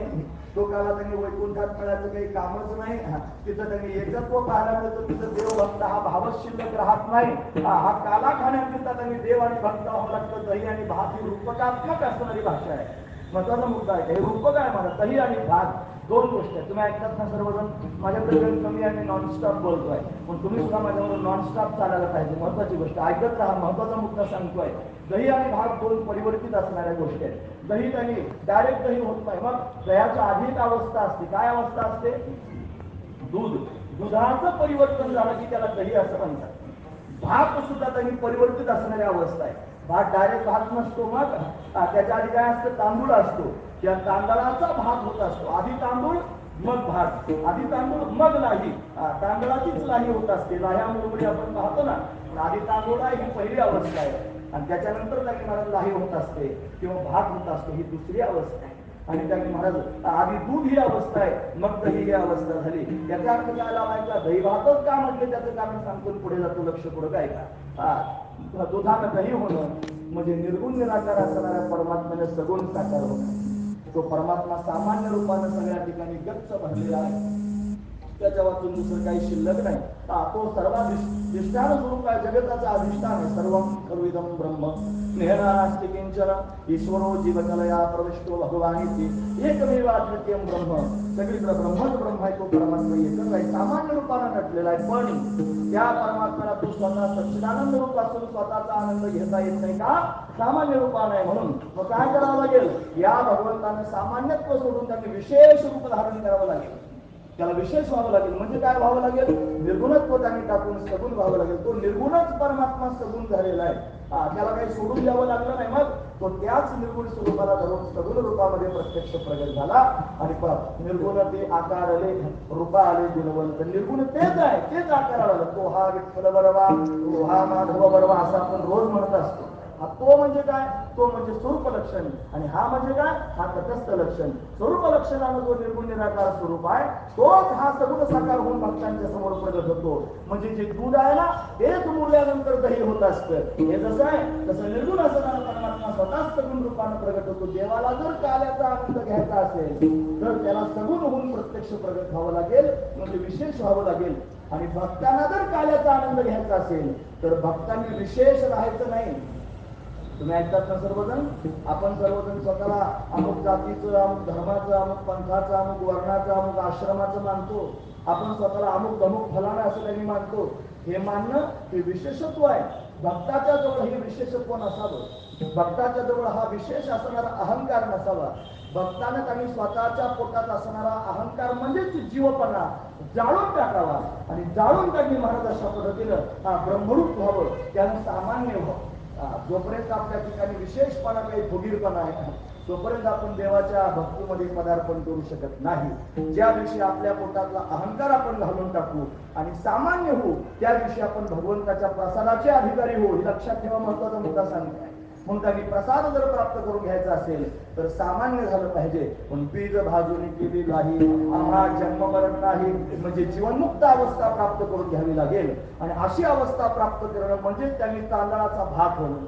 तो काला त्यांनी वैकुंठात मिळायचं काही कामच नाही. तिथं त्यांनी एकत्व पाहायला मिळतं, तिथं देव भक्त हा भावच शिल्लक राहत नाही. हा काला खाण्याकरिता त्यांनी देव आणि भक्त व्हावं लागतं. दही आणि भात ही रूपकात्मक असणारी भाषा आहे. महत्वाचा मुद्दा आहे. हे रूपक आहे मला. दही आणि भात दोन गोष्टी आहेत. तुम्ही ऐकतात ना सर्वजण, माझ्याकडे वेळ कमी आहे, मी नॉनस्टॉप बोलतोय, पण तुम्ही सुद्धा माझ्याबरोबर नॉनस्टॉप चालायला पाहिजे. महत्वाची गोष्ट ऐकत राहा. महत्वाचा मुद्दा सांगतोय. दही आणि भात दोन परिवर्तित असणाऱ्या गोष्टी आहेत. दही त्यांनी डायरेक्ट दही होत नाही. मग दह्याच्या आधी एक अवस्था असते. काय अवस्था असते? दूध. दुधाचं परिवर्तन झालं की त्याला दही असं म्हणतात. भात सुद्धा त्यांनी परिवर्तित असणारी अवस्था आहे. भात डायरेक्ट भात नसतो. मग त्याच्या आधी काय असतं? तांदूळ असतो. त्या तांदळाचा भात होत असतो. आधी तांदूळ मग भात, आधी तांदूळ मग लाही. तांदळाचीच लाही होत असते. लाह्या मुरमुरी आपण पाहतो ना, पण आधी तांदूळ आहे ही पहिली अवस्था आहे, आणि त्याच्यानंतर त्यांनी महाराज लाही होत असते किंवा भात होत असतो ही दुसरी अवस्था आहे. आणि त्यांनी महाराज आधी दूध ही अवस्था आहे, मग दही ही अवस्था झाली. याचा अर्थ काय लावायचा? दही भातच का म्हटले त्याचं कारण सांगतो, पुढे जातो. लक्ष पुढे काय का दुधानं दही होणं म्हणजे निर्गुण निराकार असणाऱ्या परमात्म्याने सगुण साकार होणं. तो परमात्मा सामान्य रूपानं सगळ्या ठिकाणी गच्च भरलेला आहे, त्याच्या वाचून दुसरं काही शिल्लक नाही. तो सर्वाधिष्ठान स्वरूप आहे, जगताचा अधिष्ठान आहे. सर्वं खलुइदं ब्रह्म नेहनास्ति किंचन ईश्वरो जीवकलया प्रविष्टो भगवानीति एकमेव अद्वितीयं ब्रह्म. सगळीकडे ब्रह्मच ब्रह्म आहे. तो परमात्मा एकच आहे, सामान्य रूपानं नटलेला आहे. पण त्या परमात्म्याला तो स्वतः सच्चिदानंद रूप असून स्वतःचा आनंद घेता येत नाही का? सामान्य रूपानं आहे. म्हणून मग काय करावं लागेल? या भगवंतानं सामान्यत्व सोडून त्यांनी विशेष रूप धारण करावं लागेल. त्याला विशेष व्हावं लागेल. म्हणजे काय व्हावं लागेल? निर्गुणत्व त्यांनी टाकून सगुण व्हावं लागेल. तो निर्गुणच परमात्मा सगुण झालेला आहे. त्याला काही सोडून द्यावं लागलं नाही. मग तो त्याच निर्गुण स्वरूपाला धरून सगुण रूपामध्ये प्रत्यक्ष प्रगट झाला. आणि निर्गुण ते आकार आले, रूपा आले गुणवंत. निर्गुण तेच आहे, तेच आकार आला. तो हा विठ्ठल बरवा, तो हा माधव बरवा असं आपण रोज म्हणत असतो. तो म्हणजे काय? तो म्हणजे स्वरूप लक्षण. आणि हा म्हणजे काय? हा तटस्थ लक्षण. स्वरूप लक्षणानं जो निर्गुण निराकार स्वरूप आहे, तोच हा सगुण साकार होऊन भक्तांच्या समोर प्रगट होतो. म्हणजे जे दूध आहे ना, तेच मुरल्यानंतर दही होत असतं. हे जसं आहे तसं निर्गुण असणारा परमात्मा स्वतःच सगुण रूपानं प्रगट होतो. देवाला जर काल्याचा आनंद घ्यायचा असेल तर त्याला सगुण होऊन प्रत्यक्ष प्रगट व्हावं लागेल, म्हणजे विशेष व्हावं लागेल. आणि भक्तांना जर काल्याचा आनंद घ्यायचा असेल तर भक्तांनी विशेष राहायचं नाही. तुम्ही ऐकतात ना सर्वजण, आपण सर्वजण स्वतःला अमुक जातीचं, अमुक धर्माचं, अमुक पंथाचं, अमुक वर्णाचं, अमुक आश्रमाचं मानतो. आपण स्वतःला अमुक अमुक फलाना असं त्यांनी मानतो. हे मानणं हे विशेषत्व आहे. भक्ताच्या जवळ हे विशेषत्व नसावं. भक्ताच्या जवळ हा विशेष असणारा अहंकार नसावा. भक्तानं त्यांनी स्वतःच्या पोटात असणारा अहंकार म्हणजेच जीवपणा जाळून टाकावा. आणि जाळून टाकली महाराज अशा पद्धतीनं ब्रह्मरूप व्हावं, त्यानं सामान्य व्हावं. जोपर्यंत आपल्या ठिकाणी विशेषपणा काही फुगीरपणा आहे, तोपर्यंत आपण देवाच्या भक्तीमध्ये पदार्पण करू शकत नाही. ज्या दिवशी आपल्या पोटातला अहंकार आपण घालून टाकू आणि सामान्य होऊ, त्या दिवशी आपण भगवंताच्या प्रसादाचे अधिकारी होऊ. हे लक्षात ठेवा, महत्वाचा मुद्दा सांगताय. म्हणून त्यांनी प्रसाद जर प्राप्त करून घ्यायचा असेल तर सामान्य झालं पाहिजे. पण बीज भाजून केली नाही, आम्हा जन्म मरण नाही, म्हणजे जीवनमुक्त अवस्था प्राप्त करून घ्यावी लागेल. आणि अशी अवस्था प्राप्त करणं म्हणजे त्यांनी तांदळाचा भात होणं,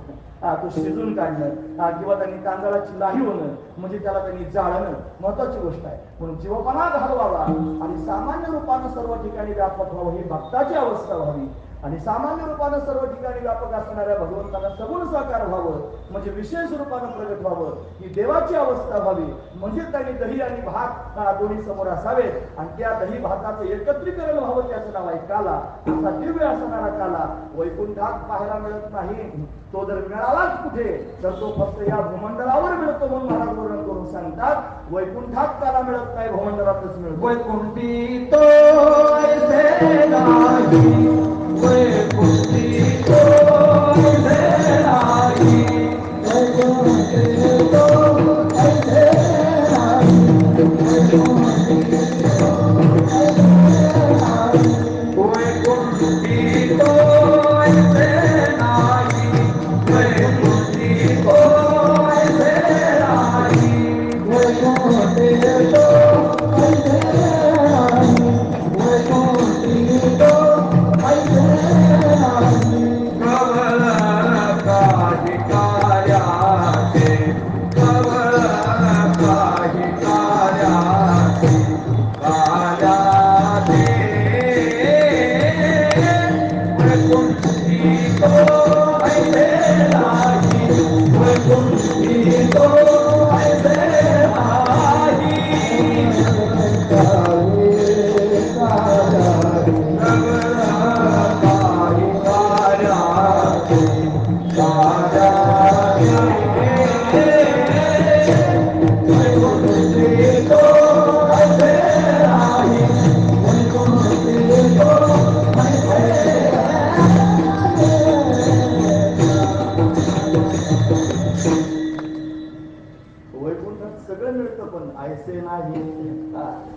तो शिजून काढणं, किंवा त्यांनी तांदळाची लाही होणं, म्हणजे त्याला त्यांनी जाळणं महत्वाची गोष्ट आहे. म्हणून जीवपणा घालवावा आणि सामान्य रूपानं सर्व ठिकाणी व्यापक व्हावं, ही भक्ताची अवस्था व्हावी. आणि सामान्य रूपानं सर्व ठिकाणी व्यापक असणाऱ्या भगवंताला सगुण साकार व्हावं, म्हणजे विशेष रूपानं प्रगट व्हावं, ही देवाची अवस्था व्हावी. म्हणजे त्यांनी दही आणि भात दोन्ही समोर असावेत. आणि त्या दही भाताचं एकत्रीकरण व्हावं, त्याचं नाव आहे काला. असा दिव्य असणारा काला वैकुंठात पाहायला मिळत नाही. तो जर मिळालाच कुठे तर तो फक्त या भूमंडलावर मिळतो. म्हणून महाराज वर्णन करून सांगतात, वैकुंठात काला मिळत नाही, भूमंडलातच मिळतो. वैकुंठी तो ऐसे नाही, वैकुंठी तो ऐसे नाही, वैकुंठी तो ऐसे नाही, वैकुंठी तो ऐसे नाही, वैकुंठी तो ऐसे नाही, वैकुंठी तो ऐसे नाही, वैकुंठी तो ऐसे नाही, वैकुंठी तो ऐसे नाही.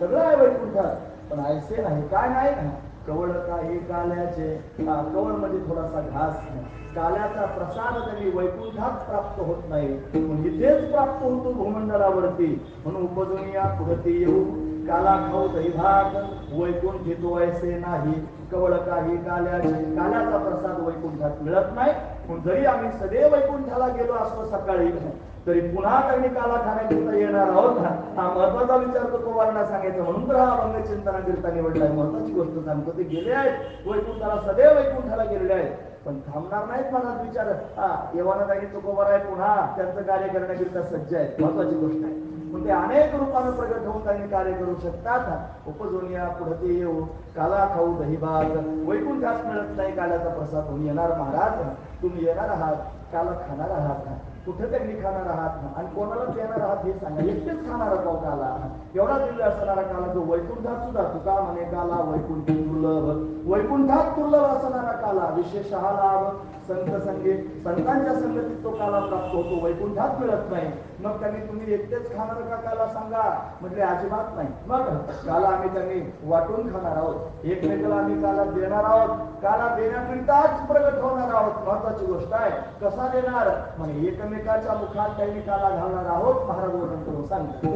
सगळं आहे वैकुंठात, पण ऐसे नाही. काय नाही? कवळ काही काल्याचे, कवळ मध्ये थोडासा घास. काल्याचा प्रसाद त्यांनी वैकुंठात प्राप्त होत नाही, पण इथेच प्राप्त होतो भूमंडलावरती. म्हणून उपजूनिया पुढती येऊ काला खाऊ दही भात, वैकुंठ तो ऐसे नाही. कवळ काही काल्याचे, काल्याचा प्रसाद वैकुंठात मिळत नाही. पण जरी आम्ही सदैव वैकुंठाला गेलो असतो सकाळी, तरी पुन्हा त्यांनी काला खाण्याकरिता येणार आहोत. हा महत्वाचा विचार तो कुमारांना सांगायचा. म्हणून तर हा अभंग चिंतनाकरिता निवडलाय. महत्वाची गोष्ट सांगतो, ते गेले आहेत वैकुंठाला, सदैव वैकुंठाला गेलेले आहेत, पण थांबणार नाहीत. मनात विचार येवाना त्यांनी तुकोबार आहे, पुन्हा त्यांचं कार्य करण्याकरिता सज्ज आहेत. महत्वाची गोष्ट आहे. पण ते अनेक रूपाने प्रगट होऊन त्यांनी कार्य करू शकतात. उपजोनिया पुढते येऊ काला खाऊ दही भात, वैकुंठात मिळत नाही काल्याचा प्रसाद. होऊन येणार महाराज, तुम्ही येणार आहात, काला खाणार आहात, कुठे त्यांनी खाणार आहात आणि कोणाला देणार आहात हे सांगा. एकटेच खाणार आहोत काला, एवढा दिव्य असणारा काला जो वैकुंठात सुद्धा तुका म्हणे काला वैकुंठ दुर्लभ, वैकुंठात दुर्लभ असणारा काला विशेष हा लाभ संत संगे, संतांच्या संगतीत तो काला प्राप्त होतो, वैकुंठात मिळत नाही. मग त्यांनी तुम्ही एकटेच खाणार का काला सांगा म्हणजे अजिबात नाही. मग काला आम्ही त्यांनी वाटून खाणार आहोत, एकमेकाला आम्ही काला देणार आहोत, काला देण्याकरिताच प्रगट होणार आहोत. महत्वाची गोष्ट आहे. कसा देणार म्हणजे एकमेकाच्या मुखात त्यांनी काला घालणार आहोत. महाराज वर्णन करून सांगतात.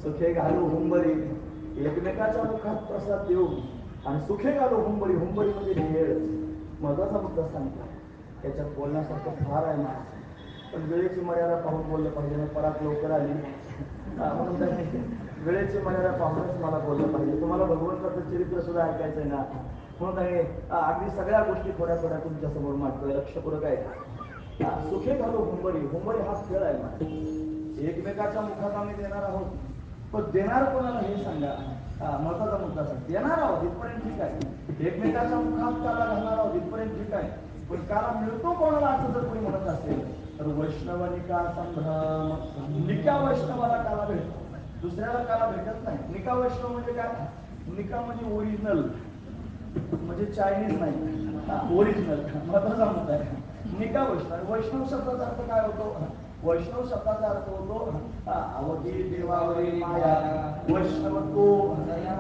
सुखे घालू हुंबरी, एकमेकाच्या मुखात प्रसाद देऊ आणि सुखे घालू हुंबरी. हुंबरी म्हणजे भेळ. महत्वाचा मुद्दा सांगतात. त्याच्यात बोलण्यासारखं फार आहे ना, पण वेळेची मर्यादा पाहून बोललं पाहिजे. परात लवकर आली म्हणून त्यांनी वेळेची मर्यादा पाहूनच मला बोललं पाहिजे. तुम्हाला भगवंताचं चरित्र सुद्धा ऐकायचंय ना, म्हणून त्यांनी अगदी सगळ्या गोष्टी थोड्या थोड्या तुमच्या समोर मांडतोय. लक्षपूर्वक आहे. सुखे घालू हुंबरी. हुंबरी हा खेळ आहे ना, एकमेकाच्या मुखात आम्ही देणार आहोत, पण देणार कोणाला हे सांगा. महत्वाचा मुद्दा सांग. देणार आहोत इथपर्यंत ठीक आहे, एकमेकाच्या मुखात काला घालणार आहोत इथपर्यंत ठीक आहे, पण काला मिळतो कोणाला असं जर कोणी म्हणत असेल तर वैष्णवनिका संभ्रम. निका वैष्णवाला काला भेटतो, दुसऱ्याला काला भेटत नाही. निका वैष्णव म्हणजे काय? निका म्हणजे ओरिजिनल, म्हणजे चायनीज नाही, ओरिजिनल. महत्वाचा मुद्दा आहे. निका वैष्णव. वैष्णव शब्दाचा अर्थ काय होतो? वैष्णव शब्दाचा अर्थ होतो अवधी देवावरी माया. वैष्णव तो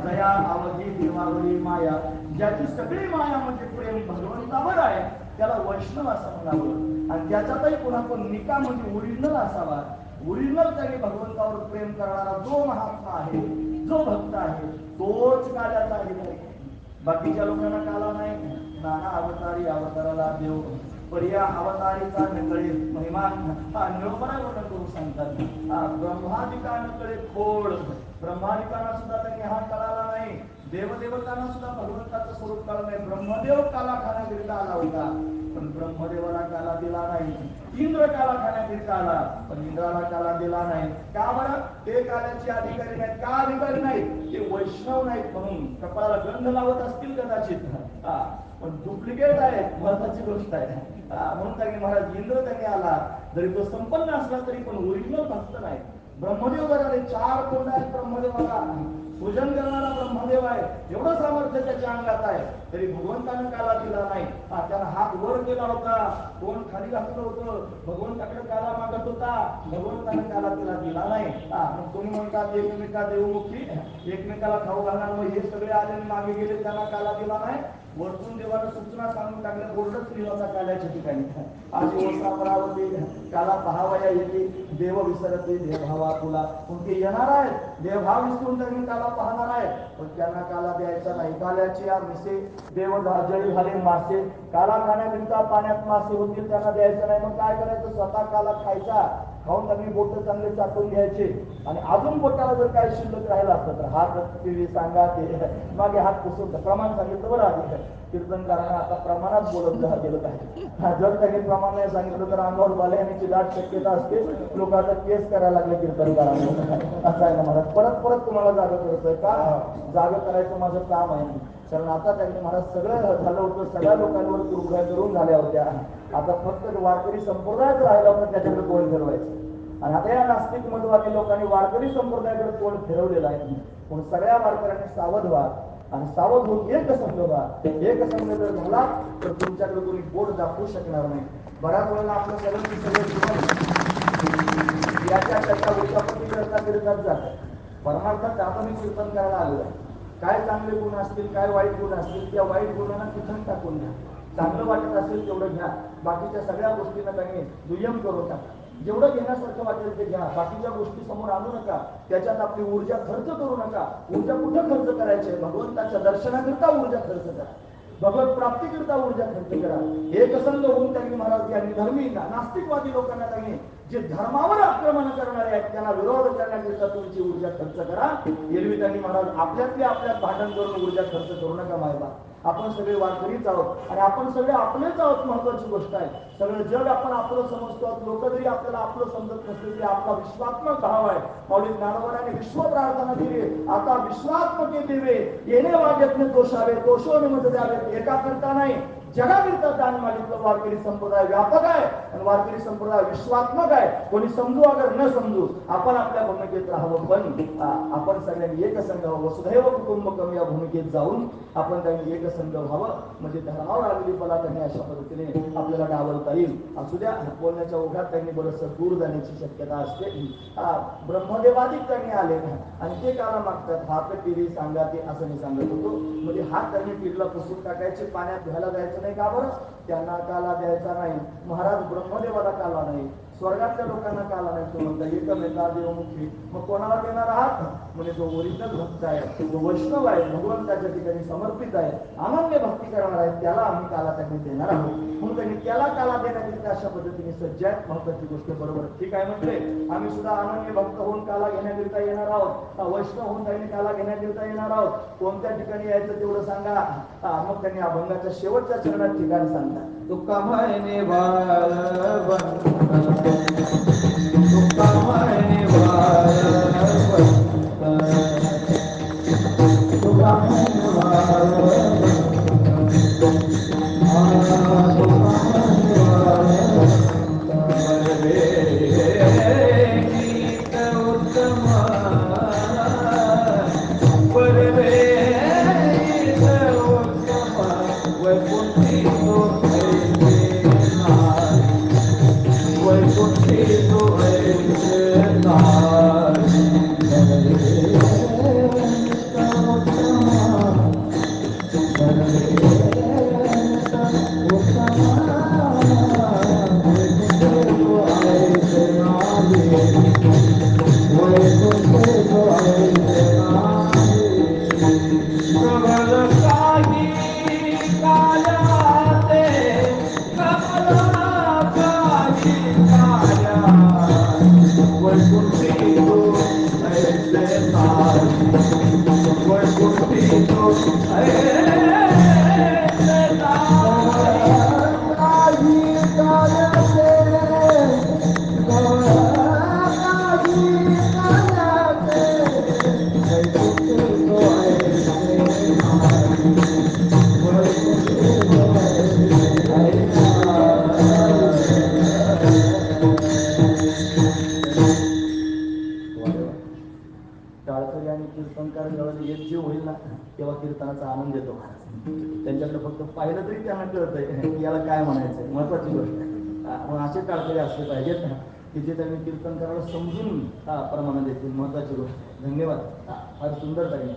दया अवधी देवावरी माया. ज्याची सगळी माया म्हणजे प्रेम भगवंतावर आहे त्याला वैष्णव असं म्हणावं. आणि त्याच्यातही पुन्हा तो निका म्हणजे ओरिजिनल असावा. ओरिजिनल त्याने भगवंतावर प्रेम करणारा जो महात्मा आहे, जो भक्त आहे, तोच काल्याचा अधिकारी. बाकीच्या लोकांना काला नाही. नाना अवतारी अवताराला देव पर्या अवतारीचा नकळे महिमा निरूपणावरून करू सांगतात. ब्रह्मादिकांना कळे खोड, ब्रह्मादिकांना सुद्धा त्यांनी हा कळाला नाही. देवदेवतांना सुद्धा भगवंताचं स्वरूप कळलं नाही. ब्रह्मदेव काला खाण्याकरिता आला होता, पण ब्रह्मदेवाला काला दिला नाही. इंद्र काला खाण्याकरिता आला, पण इंद्राला काला दिला नाही. का बरं? ते काल्याचे अधिकारी नाहीत. का अधिकारी नाहीत? ते वैष्णव नाहीत म्हणून. कपाळाला गंध लावत असतील कदाचित, पण डुप्लिकेट आहे, महत्वाची गोष्ट आहे. म्हणून त्यांनी महाराज इंद्र त्यांनी आला, जरी तो संपन्न असला तरी पण ओरिजिनल भक्त नाही. ब्रह्मदेव बघा, 4 कोंड आहेत ब्रह्मदेवाला. पूजन करणारा ब्रह्मदेव आहे, एवढं सामर्थ्य त्याच्या अंगात आहे, तरी भगवंतानं काला दिला नाही. त्याला हात वर केला होता, कोण खाली घातलं होतं, भगवंताकडे काला मागत होता, भगवंतानं काला तिला दिला नाही. मग तुम्ही म्हणतात एकमेका देवमुखी एकमेकाला खाऊ घालणार, मग हे सगळे आले मागे गेले, त्यांना काला दिला नाही. वरतून देवानं सूचना सांगून टाकल्या, बोर्डच लिहिला होता काल्याच्या ठिकाणी. आधी ओसापरावती काला पहावया येते, देव विसरते देवभावा तुला. कोणते येणार आहेत, देवभाव विसरून त्यांनी काला पाहणार आहे, पण त्यांना काला द्यायचा नाही. काल्याचे या मिसे देव जळी झाले मासे, काला खाण्याकरिता पाण्यात मासे होतील, त्यांना द्यायचं नाही. मग काय करायचं? स्वतः काला खायचा, खाऊन त्यांनी बोट चांगले चाटून घ्यायचे, आणि अजून बोटाला जर काही शिल्लक राहिला असतं तर हात पिवी सांगा ते मागे हात पुसून प्रमाण सांगितलं बरं. आधी कीर्तनकारांना आता प्रमाणात बोलत गेलं पाहिजे. जर त्यांनी प्रमाण नाही सांगितलं तर अंगावर बाले येण्याची दाट शक्यता असते. लोक आता केस करायला लागले कीर्तनकारांना. असं आहे ना महाराज, परत परत तुम्हाला जागा करतोय का? जागा करायचं माझं काम आहे. कारण आता त्यांनी महाराज सगळं झालं होतं, सगळ्या लोकांवर उघड्या करून झाल्या होत्या. आता फक्त वारकरी संप्रदायच राहिला होता, त्याच्याकडे तोंड फिरवायचं. आणि आता या नास्तिक मतवादी लोकांनी वारकरी संप्रदायाकडे तोंड फिरवलेलं आहे. म्हणून सगळ्या वारकऱ्यांनी सावध व्हा, आणि सावध होऊन एक संघ व्हा. एक संघ जर झाला तर तुमच्याकडे कोणी बोट दाखवू शकणार नाही. बऱ्याच वेळेला आपलं सगळं याच्या त्याच्या उच्चापती करता जातात. परमार्थात आता मी कीर्तन करायला आलेलं आहे. काय चांगले गुण असतील, काय वाईट गुण असतील, त्या वाईट गुणांना तिथं टाकून घ्या. चांगलं वाटत असेल तेवढं घ्या, बाकीच्या सगळ्या गोष्टींना त्यांनी दुय्यम करू नका. जेवढं घेण्यासारखं वाटेल ते घ्या, बाकीच्या गोष्टी समोर आणू नका. त्याच्यात आपली ऊर्जा खर्च करू नका. ऊर्जा कुठं खर्च करायची? भगवंताच्या दर्शनाकरिता ऊर्जा खर्च करा, भगवत प्राप्तीकरिता ऊर्जा खर्च करा. एकसंध होऊन त्यांनी महाराज यांनी धर्मी नास्तिकवादी लोकांना त्यांनी जे धर्मावर आक्रमण करणारे आहेत त्यांना विरोध करण्याकरिता तुमची ऊर्जा खर्च करा. एरवी त्यांनी महाराज आपल्यात भांडण करून ऊर्जा खर्च करू नका. मायबा, आपण सगळे वारकरीच आहोत आणि आपण सगळे आपलेच आहोत. महत्वाची गोष्ट आहे, सगळं जग आपण आपलं समजतो. लोक जरी आपल्याला आपलं समजत नसले तरी आपला विश्वात्मक भाव आहे. माऊली ज्ञानोबराने विश्व प्रार्थना दिली, आता विश्वात्मके देवे येणे वागत दोषावे, दोषो निमत द्यावे. एका करता नाही, जगाकरिता दान मागितलं. वारकरी संप्रदाय व्यापक आहे आणि वारकरी संप्रदाय विश्वात्मक आहे. कोणी समजू अगर न समजू, आपण आपल्या भूमिकेत राहावं. पण आपण सगळ्यांनी एक संघ व्हावं. वसुधैव कुटुंबकम या भूमिकेत जाऊन आपण त्यांनी एक संघ व्हावं, म्हणजे धर्मावर आलेली बला त्यांनी अशा पद्धतीने आपल्याला डावलता येईल. असू द्या, बोलण्याच्या ओघात त्यांनी बरंच दूर जाण्याची शक्यता असते. ब्रह्मदेवादिक त्यांनी आले आणि ते काला मागतात. हात पिरी सांगा ते असं मी सांगत होतो. म्हणजे हात त्यांनी पिरला पुसून टाकायचे, पाण्यात धुवायला जायचं नाही. का बरं? त्यांना काला द्यायचा नाही. महाराज ब्रह्मदेवाला काला नाही, स्वर्गातल्या लोकांना काला नाही. तो म्हणता एकमेका देवमुखी. मग कोणाला देणार आहात? म्हणजे जो ओरिजिनल भक्त आहे, तो वैष्णव आहे, भगवंताच्या ठिकाणी समर्पित आहे, अनन्य भक्ती करणार आहे, त्याला आम्ही काला त्यांनी देणार आहोत. म्हणून त्यांनी त्याला काला देण्याकरिता अशा पद्धतीने सज्ज आहे. महत्वाची गोष्ट बरोबर ठीक आहे म्हटले. आम्ही सुद्धा अनन्य भक्त होऊन काला घेण्याकरिता येणार आहोत. वैष्णव होऊन त्यांनी काला घेण्याकरिता येणार आहोत. कोणत्या ठिकाणी यायचं तेवढं सांगा. मग त्यांनी अभंगाच्या शेवटच्या चरणात ठिकाण सांगतात. तुकामने वाळवंत, तुकामने वाळवंत, तुकामने वाळवंत, प्रबल काही दर्शनाचा आनंद येतो त्यांच्याकडे फक्त पाहिलं तरी त्यांना कळतंय की याला काय म्हणायचंय, महत्वाची गोष्ट आहे. मग असे काळकरी असले पाहिजेत ना की जे त्यांनी कीर्तन करायला समजून प्रमाणात देतील, महत्वाची गोष्ट आहे. धन्यवाद, फार सुंदर ताई.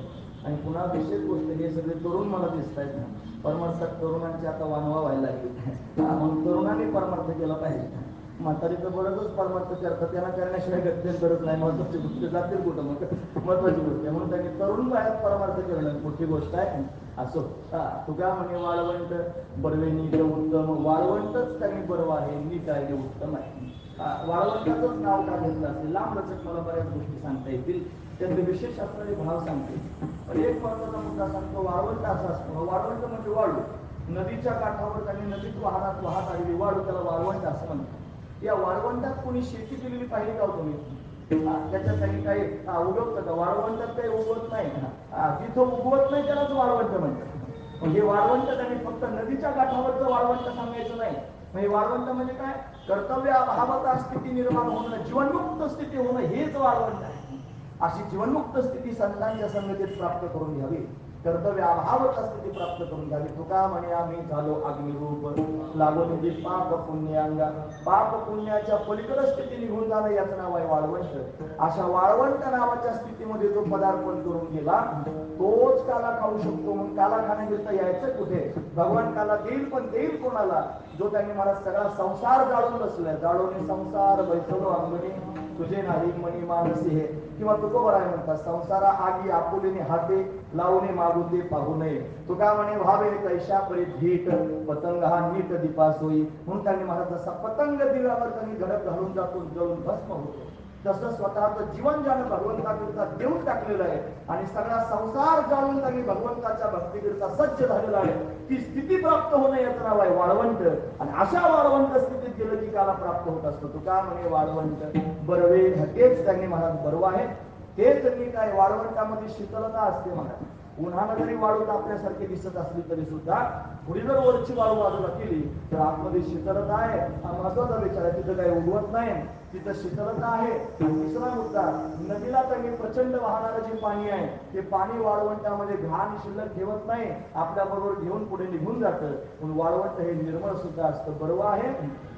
आणि पुन्हा विशेष गोष्ट, हे सगळे तरुण मला दिसत आहेत ना, परमार्थात तरुणांची आता वानवा व्हायला लागली म्हणून तरुणांनी परमार्थ केला पाहिजे. म्हातारी तर बरंच परमार्थ करतात, त्यांना करण्याशिवाय गत्यंतरच नाही. महत्वाची गोष्ट जातील कुठं मग, महत्वाची गोष्ट आहे. म्हणून त्यांनी तरुण वयात परमार्थ करणं मोठी गोष्ट आहे. असो, तुका म्हणे वाळवंट बरवे नीट उत्तम, वाळवंटच त्यांनी बरं आहे, नीट आहे, उत्तम आहे. वाळवंटाचंच नाव का घेतलं असेल, लांब लचक मला बऱ्याच गोष्टी सांगता येतील, त्यातले विशेष असणारे भाव सांगते. पण एक महत्वाचा मुद्दा सांगतो, वाळवंट असा असतो. वाळवंट म्हणजे वाळू, नदीच्या काठावर त्यांनी नदीत वाहत आलेली वाळू, त्याला वाळवंट असं म्हणतात. या वाळवंटात कोणी शेती केलेली पाहिजे का तुम्ही? त्याच्यात काही काही उगवतं का? वाळवंटात काही उगवत नाही. जिथं उगवत नाही त्यालाच वाळवंट म्हणतात. म्हणजे वाळवंट त्यांनी फक्त नदीच्या काठावरचं वाळवंट सांगायचं नाही. म्हणजे वाळवंट म्हणजे काय? कर्तव्य अभावाचा स्थिती निर्माण होणं, जीवनमुक्त स्थिती होणं, हेच वाळवंट आहे. अशी जीवनमुक्त स्थिती संतांच्या संगतीत प्राप्त करून घ्यावी, कर्तव्य अभावाचा स्थिती प्राप्त करून घ्यावी. तुका म्हणे आम्ही झालो अग्निरूप, लागून जी पाप पुण्यांगा, पाप पुण्याच्या पलीकडे स्थिती निघून जाणं याचं नाव आहे वाळवंट. अशा वाळवंट नावाच्या स्थितीमध्ये जो पदार्पण करून गेला तोच काला खाऊ शकतो. मग काला खाण्याकरिता यायचं कुठे? भगवान काला देईल, पण देईल कोणाला? जो त्यांनी मला सगळा संसार जाळून बसलाय. जाळून संसार बैसलो अंगणी, तुझे नाही मनी मानसी हे. किंवा तुकोबर आहे म्हणतात, संसारा आगी आपुलीने हाते, लावणे मागून दे पाहू नये. तुका म्हणे व्हावे कैशा परी धीट, पतंग हा नीट दीपास होई. म्हणून त्यांनी महाराज जसा पतंग दिव्यावर त्यांनी घडत घालून जातो, जळून भस्म होतो, तसं स्वतःचं जीवन ज्यानं भगवंताकरिता देऊन टाकलेलं आहे आणि सगळा संसार जाळून त्यांनी भगवंताच्या भक्तीकरिता सज्ज झालेला आहे. ती स्थिती प्राप्त होणं याचं नाव आहे वाळवंट. आणि अशा वाळवंट स्थितीत गेलं की काला प्राप्त होत असतो. तुका म्हणे वाळवंट बरवे, तेच त्यांनी महाराज बरोबर आहे. तेच नीट आहे. वाळवंटामध्ये शीतलता असते महाराज. उन्हानं जरी वाळू आपल्यासारखी दिसत असली तरी सुद्धा थोडी जर वरची वाळू बाजूला केली तर आतमध्ये शीतलता आहे. हा महत्वाचा विचार आहे. तिथं काही उगवत नाही, तिथं शीतलता आहे. तिसरा मुद्दा, नदीला त्यांनी प्रचंड वाहणारं जे पाणी आहे ते पाणी वाळवंटामध्ये घाण शिल्लक ठेवत नाही, आपल्या बरोबर घेऊन पुढे निघून जातं. म्हणून वाळवंट हे निर्मळ सुद्धा असतं, बरोबर आहे,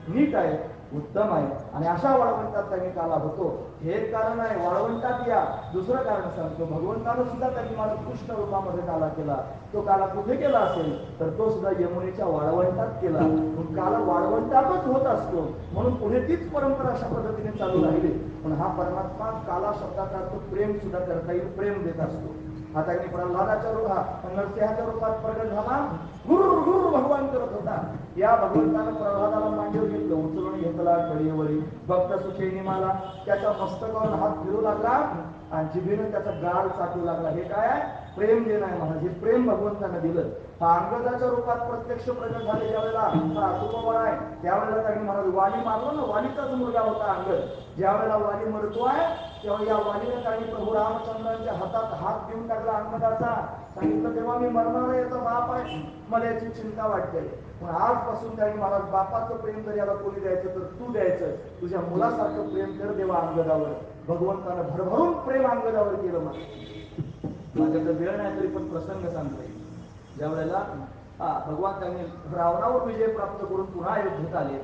नीट आहे, उत्तम आहे. आणि अशा वाळवंटात त्यांनी काला होतो. हे एक कारण आहे. वाळवंटात या. दुसरं कारण सांगतो, भगवंतानं सुद्धा त्यांनी मला कृष्ण रूपामध्ये काला केला. तो काला कुठे केला असेल तर तो सुद्धा यमुनेच्या वाळवंटात केला. म्हणून काला वाळवंटातच होत असतो. म्हणून पुढे तीच परंपरा अशा पद्धतीने चालू राहिली. पण हा परमात्मा काला शब्दाचा अर्थ प्रेम सुद्धा करता येईल, प्रेम देत असतो. हा त्यांनी प्रल्हादाच्या रूपात, नरसिंहाच्या रूपात प्रगट झाला, गुरु गुरु भगवान करत होता. या भगवंतानं प्रल्हादाला मांडीवर घेतलं, उचलून घेतला कळीवरी, भक्त सुखे निमाला, त्याच्या मस्तकावर हात फिरू लागला आणि जिभेनं त्याचा गाल चाटू लागला. हे काय आहे? प्रेम देणं आहे महाराज. हे प्रेम भगवंतानं दिलं. हा अंगदाच्या रूपात प्रत्यक्ष प्रगट झाले ज्यावेळेला तुकोबर आहे त्यावेळेला त्यांनी महाराज वाली मारला ना, वालीचाच मुलगा होता अंगद. ज्या वेळेला वाली मरतो आहे तेव्हा या वालीने त्यांनी प्रभू रामचंद्रांच्या हातात हात देऊन टाकला अंगदाचा. सांगितलं तेव्हा मी मरणार आहे, याचा बाप आहे, मला याची चिंता वाटते. पण आजपासून त्यांनी महाराज बापाचं प्रेम जर याला कोणी द्यायचं तर तू द्यायचं. तुझ्या मुलासारखं प्रेम कर देवा अंगदावर. भगवंतानं भरभरून प्रेम अंगदावर केलं. माझ्याकडे वेळ नाही तरी पण प्रसंग सांगतोय. ज्या वेळेला भगवान त्यांनी रावणावर विजय प्राप्त करून पुन्हा अयोध्येत आले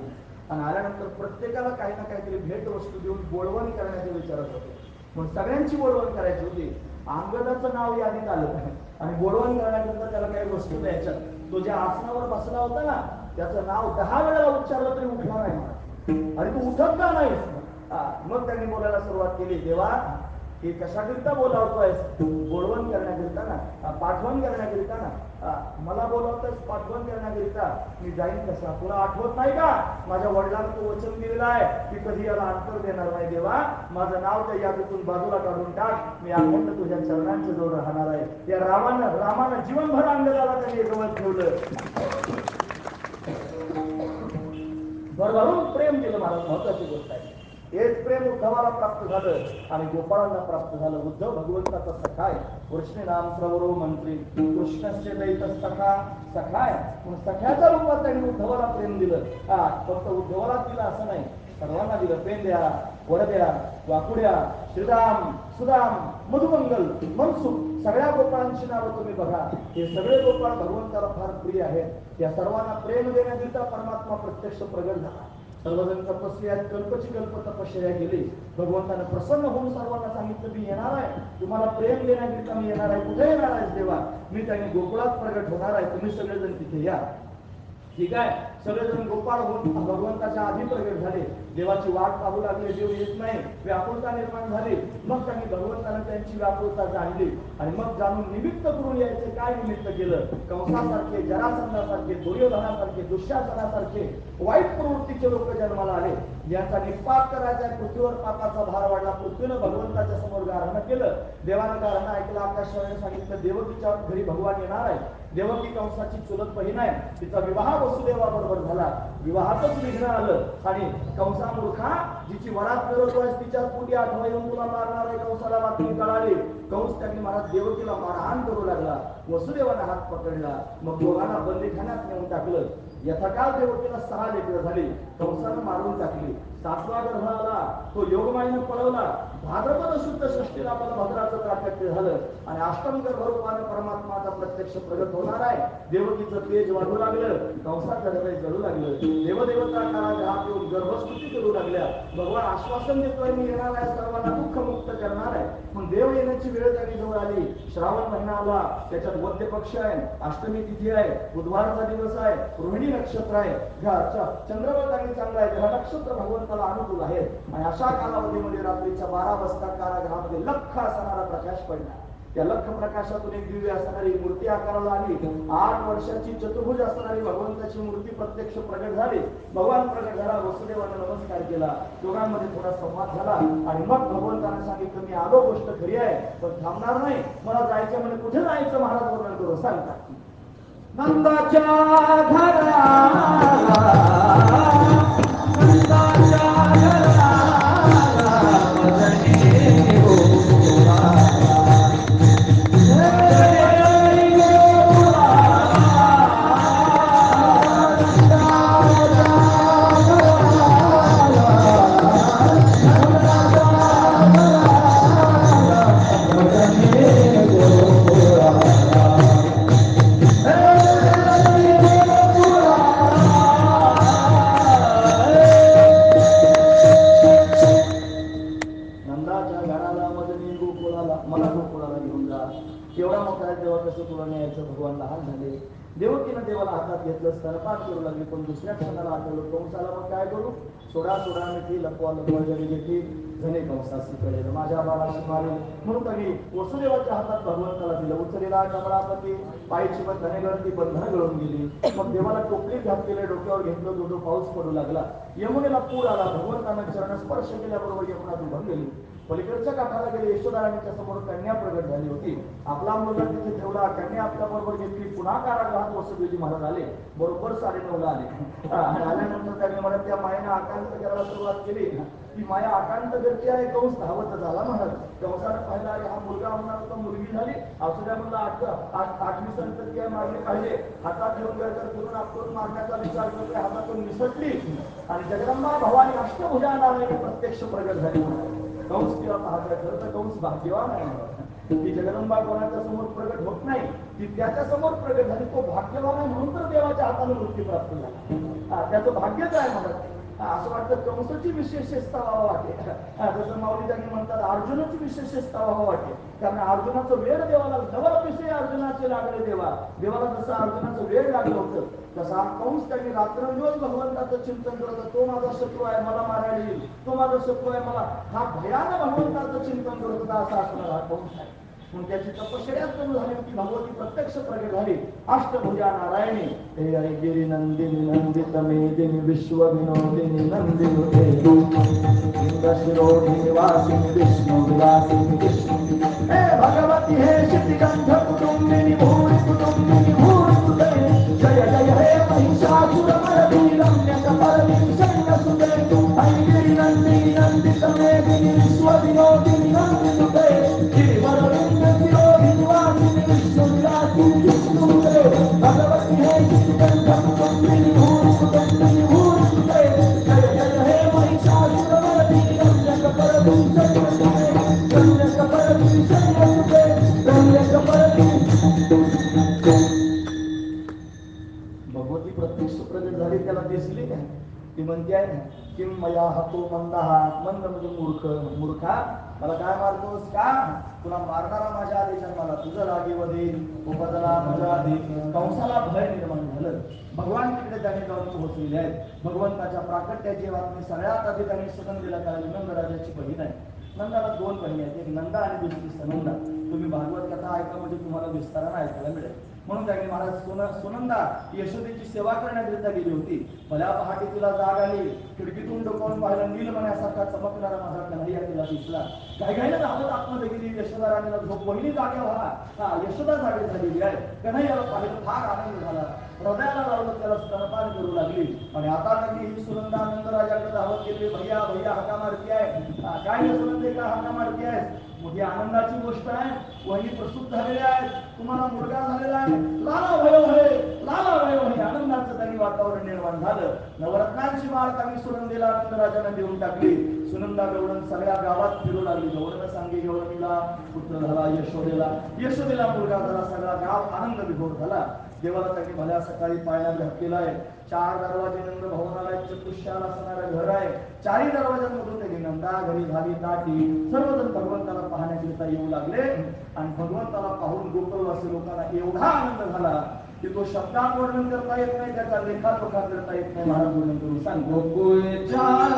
आणि आल्यानंतर प्रत्येकाला काही ना काहीतरी भेट वस्तू देऊन बोलवण करण्याचे विचारत होते. मग सगळ्यांची बोलवण करायची होती. अंगदाचं नाव यादीत आलं आणि बोलवण करण्यानंतर त्याला काही वस्तू द्यायच्या. तो ज्या आसनावर बसला होता ना त्याचं नाव 10 वेळा उच्चारलं तरी उठला नाही मला. आणि तू उठत का नाहीस? मग त्यांनी बोलायला सुरुवात केली, देवा हे कशाकरिता बोलावतोय? बोलवण करण्याकरिता ना, पाठवण करण्याकरिता ना. मला बोलावतोय पाठवण करण्याकरिता. मी जाईन कसा? तुला आठवत नाही का माझ्या वडिलांना तो वचन दिलेलं आहे की कधी याला अंतर देणार नाही. देवा माझं नाव त्या यादीतून बाजूला काढून टाक, मी अखंड तुझ्या चरणांच्या जवळ राहणार आहे. या रामानं जीवनभर अंगदाला त्यांनी जवळ ठेवलं, भरभरून प्रेम दिलं. मला महत्वाची गोष्ट आहे, हेच प्रेम उद्धवाला प्राप्त झालं आणि गोपाळांना प्राप्त झालं. उद्धव भगवंताचा सखा आहे. कृष्ण नाम प्रवरो मंत्री, कृष्णस्य दैत सखा सखाय. म्हणून सख्याच्या रूपात त्यांनी उद्धवाला प्रेम दिलं. फक्त उद्धवाला दिलं असं नाही, सर्वांना दिलं. प्रेम द्या, वर द्या, वाकुड्या, श्रीराम, सुदाम, मधुमंगल, मनसुख सगळ्या गोपाळांची नावं तुम्ही बघा. हे सगळे गोपाळ भगवंताला फार प्रिय आहेत. या सर्वांना प्रेम देण्याकरिता परमात्मा प्रत्यक्ष प्रगट झाला. सर्वजण तपस्यात कल्पची कल्प तपश्चर्या केली. भगवंताने प्रसन्न होऊन सर्वांना सांगितलं मी येणार आहे, तुम्हाला प्रेम देण्याकरिता मी येणार आहे. कुठे येणार आहे देवा? मी त्यांनी गोकुळात प्रगट होणार आहे, तुम्ही सगळेजण तिथे या. ठीक आहे, सगळेजण गोपाळ होऊन भगवंताच्या आधी प्रगट झाले. देवाची वाट पाहू लागले, देव येत नाही, व्याकुळता निर्माण झाली. मग त्यांनी भगवंताने त्यांची व्याकुळता जाणली आणि मग जाणून निमित्त करून यायचे. काय निमित्त केलं? कंसासारखे, जरासंधासारखे, दुर्योधनासारखे, दुःशासनासारखे वाईट प्रवृत्तीचे लोक जन्माला आले. ज्यांचा निष्पाप करायचा पृथ्वीवर पापाचा भार वाढला. पृथ्वीनं भगवंताच्या समोर गारणं केलं. देवानं गारणं ऐकलं. आकाशवाणीने सांगितलं देवकीच्या घरी भगवान येणार आहे. देवकी कंसाची चुलत बहीण आहे. तिचा विवाह वसुदेवाबरोबर झाला. विवाहातच विघ्न आलं आणि कंसा मूर्खा, जिची वरात मिळवतोय तिच्याच पोटी आठवा येऊन तुला मारणार आहे. कंसाला बातमी कळाली. कंस त्यांनी महाराज देवकीला मारहाण करू लागला. वसुदेवाने हात पकडला. मग दोघांना बंदीखान्यात नेऊन टाकलं. यथाकाल देवकीला 6 लेकरं झाली. कंसानं मारून टाकली. 7वा गर्भ आला. तो योगमायेनं पळवला. भाद्रपद शुद्ध षष्टीला बलभद्राचं प्राकट्य झालं आणि अष्टम गर्भरूपाने परमात्माचा प्रत्यक्ष प्रगट होणार आहे. देवकीचं तेज वाढू लागलं. कंसाचं हृदय जळू लागलं. देवदेवता काळात हात येऊन गर्भस्तुती करू लागल्या. भगवान आश्वासन देतोय मी येणार आहे, सर्वांना दुःख मुक्त करणार आहे. पण देव येण्याची वेळ त्याची जवळ आली. श्रावण महिना आला. त्याच्यात वद्य पक्ष आहे, अष्टमी तिथी आहे, बुधवारचा दिवस आहे, रोहिणी नक्षत्र आहे, चंद्रवत चांगला आहे. ग्रह नक्षत्र भगवंताला अनुकूल आहे आणि अशा कालावधीमध्ये रात्रीच्या 12 वाजता कारागृहामध्ये लख असणारा प्रकाश पडला. त्या लख प्रकाशातून एक दिव्य असणारी मूर्ती आकाराला आली. 8 वर्षाची चतुर्भुज असणारी भगवंताची मूर्ती प्रत्यक्ष प्रगट झाली. भगवान प्रगट झाला. वसुदेवाने नमस्कार केला. दोघांमध्ये थोडा संवाद झाला आणि मग भगवंताने सांगितलं मी आलो, गोष्ट खरी आहे पण थांबणार नाही. मला जायचं म्हणजे कुठे जायचं महाराज वर्णन करून सांगता. नंदाच्या घराला, नंदाच्या घराला मदनी भगवान लहान झाले. देवकीनं देवाला हातात घेतलं, स्तनपान करू लागले. पण दुसऱ्या क्षणाला आठवलं कंसाला मग काय करू? सोडा सोडा मिठी लपवा लपवा जरी घेतली धने कंसासी कळेल माझ्या बाळाशी मारेल. म्हणून त्यांनी वसुदेवाच्या हातात भगवंताला दिलं. उचलेला कमळापती पायची पण धने गळती बंधनं गळून गेली. मग देवाला टोपलीत घातलेले, डोक्यावर घेतलं. दोडो पाऊस पडू लागला. यमुनेला पूर आला. भगवंतानं चरण स्पर्श केल्याबरोबर यमुना दुभून गेली. पलीकडच्या काठाला गेले. यशोदाराणीच्या समोर कन्या प्रगट झाली होती. आपला मुलगा तिथे ठेवला. कन्या आपल्या बरोबर घेतली. पुन्हा कारागृहात वसुदेवजी महाराज आले. बरोबर 9:30ला आले. आल्यानंतर त्यांनी म्हणत त्या मायेने आकांत करायला सुरुवात केली. ती माया आकांत करते आहे. कंस धावत झाला महाराज. कंसाने पाहिला अरे हा मुलगा होणार होता, मुलगी झाली. असुद्या म्हणला 8वी संतती आहे मारली पाहिजे. हातात घेऊन गरगर करून आपलं मारण्याचा विचार करतोय. हातातून निसटली आणि जगदंबा भवानी अष्टभुजा नारायणी प्रत्यक्ष प्रगट झाली. कंस तिला पाहता खरं तर कंस भाग्यवान आहे. ती जगदंबा कोणाच्या समोर प्रगट होत नाही, ती त्याच्या समोर प्रगट झाली. तो भाग्यवान आहे म्हणून तर देवाच्या हाताने मुक्ती प्राप्त झाली. त्याचं भाग्यच आहे मला. असं वाटतं कंसाची विशेषता व्हावं वाटे. जसं माऊली त्यांनी म्हणतात अर्जुनाची विशेषता व्हावं वाटे. कारण अर्जुनाचं वेळ देवाला जवळ विषय अर्जुनाचे लागले. देवाला जसं अर्जुनाचं वेळ लागलं होतं तसा कंस त्यांनी रात्रंदिवस भगवंताचं चिंतन करत. तो माझा शत्रू आहे, मला मारायला येईल. तो माझा शत्रू आहे, मला हा भयानं भगवंताचं चिंतन करत होता. असा असणार हा कंस आहे. मग त्याची तपश्चर्या सुरू झाली होती. भगवती प्रत्यक्ष प्रगट झाली. अष्टभुजा नारायणी हे आई गिरी नंदिनी नंदित मेदिनी विश्व विनोदिनी नंदिनी शिरोधिनी वासिनी विष्णु विलासिनी विष्णु हे भगवती हे शितिगंध कुटुंबिनी भूरि कुटुंबिनी भूरि सुते जय जय हे महिषासुरमर्दिनी रम्यकपर्दिनी शैलसुते आई गिरी नंदिनी नंदित मेदिनी विश्व विनोदिनी नंदिनुते भगवती है शितिगंध भूरि कुटुंबिनी भूरि सुते जय जय हे महिषासुरमर्दिनी रम्यकपर्दिनी प्रत्यक्ष प्रगट झाली त्याला दिसली काय ती म्हणते आहे की मया हतो मंदहा मंद म्हणजे मूर्ख मूर्खा मला काय मारतोस का तुला मारणारा माझ्या आधी जन्माला तुझं लागे देईन उपदला तुझ्या आधी कंसाला भय निर्माण झालं भगवान तिकडे त्यांनी जाऊन पोहोचलेले आहेत भगवंताच्या प्राकट्याची बातमी सगळ्यात आधी त्यांनी सुनंदीला कळली नंदराजाची बहीण आहे नंदाला दोन बहिणी आहेत एक नंदा आणि दुसरी सनंदा तुम्ही भागवत कथा ऐका म्हणजे तुम्हाला विस्ताराने ऐकायला मिळेल म्हणून त्यांनी महाराज सुनंदा यशोदेची सेवा करण्याकरिता गेली होती भल्या पहाटे तिला जाग आली खिडकीतून डोकावून पाहिलं नीलमण्यासारखा चमकणारा माझा कन्हैया तिला दिसला घाईघाईनं धावत आतमध्ये गेली यशोदा राणीला झोप पहिली जाग्या व्हा यशोदा जागी झालेली आहे कन्हैयाला पाहिलं फार आनंद झाला हृदयाला लावलं त्याला स्तनपान करू लागली आणि आता लागली ही सुनंदा आनंदराजाकडे धावत गेली भैया भैया हाका मारती आहे काय सुनंदे का हाका मारती आहे मोठी आनंदाची गोष्ट आहे वहिनी प्रसूत झालेल्या आहेत तुम्हाला मुलगा झालेला आहे लाला वय आनंदाचं त्यांनी वातावरण निर्माण झालं नवरत्नांची माळ त्यांनी सुनंदेला आनंदराजाने देऊन टाकली सुनंदा गवळण सगळ्या गावात फिरू लागली गवळण सांगे गवळणीला पुत्र झाला यशोदेला मुलगा झाला सगळा गाव आनंद विभोर झाला देवाला त्यांनी भल्या सकाळी पाळण्यात घातलेला आहे 4 दरवाजे नंद भवनाला चतुष्याला असणारं घर आहे 4ही दरवाजांमधून त्यांनी नंदा घरी झाली ताटी सर्वजण भगवंताला पाहण्याकरिता येऊ लागले आणि भगवंताला पाहून गोकुळवासी लोकांना एवढा आनंद झाला की तो शब्दात वर्णन करता येत नाही त्याचा लेखात वखार करता येत नाही महाराज वर्णन करून सांग गोकुळच्या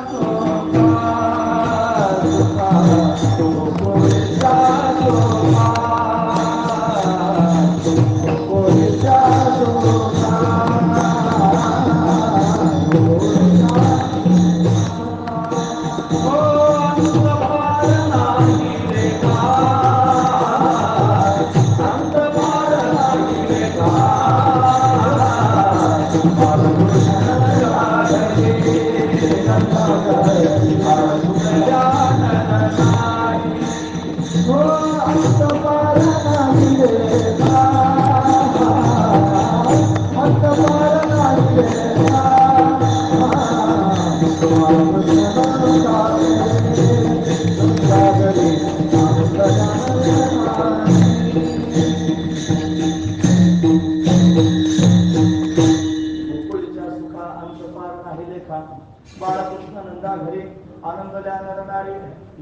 बाळकृष्ण नंदा घरी आनंद जाणारी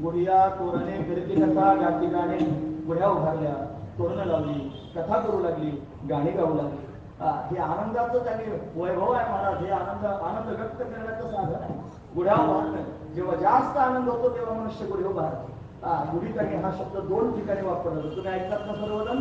गुडिया तोरणे फिरती कथा गाती गाणे गुड्या उभारल्या तोरण लावली कथा करू लागली गाणी गाऊ लागली हे आनंदाचं त्यांनी वैभव आहे महाराज हे आनंद व्यक्त करण्याचं साधन आहे गुड्या उभारणं जेव्हा जास्त आनंद होतो तेव्हा मनुष्य गुढी उभारतो गुढी त्यांनी हा शब्द 2 ठिकाणी वापरला तुम्ही ऐकतात ना सर्वजण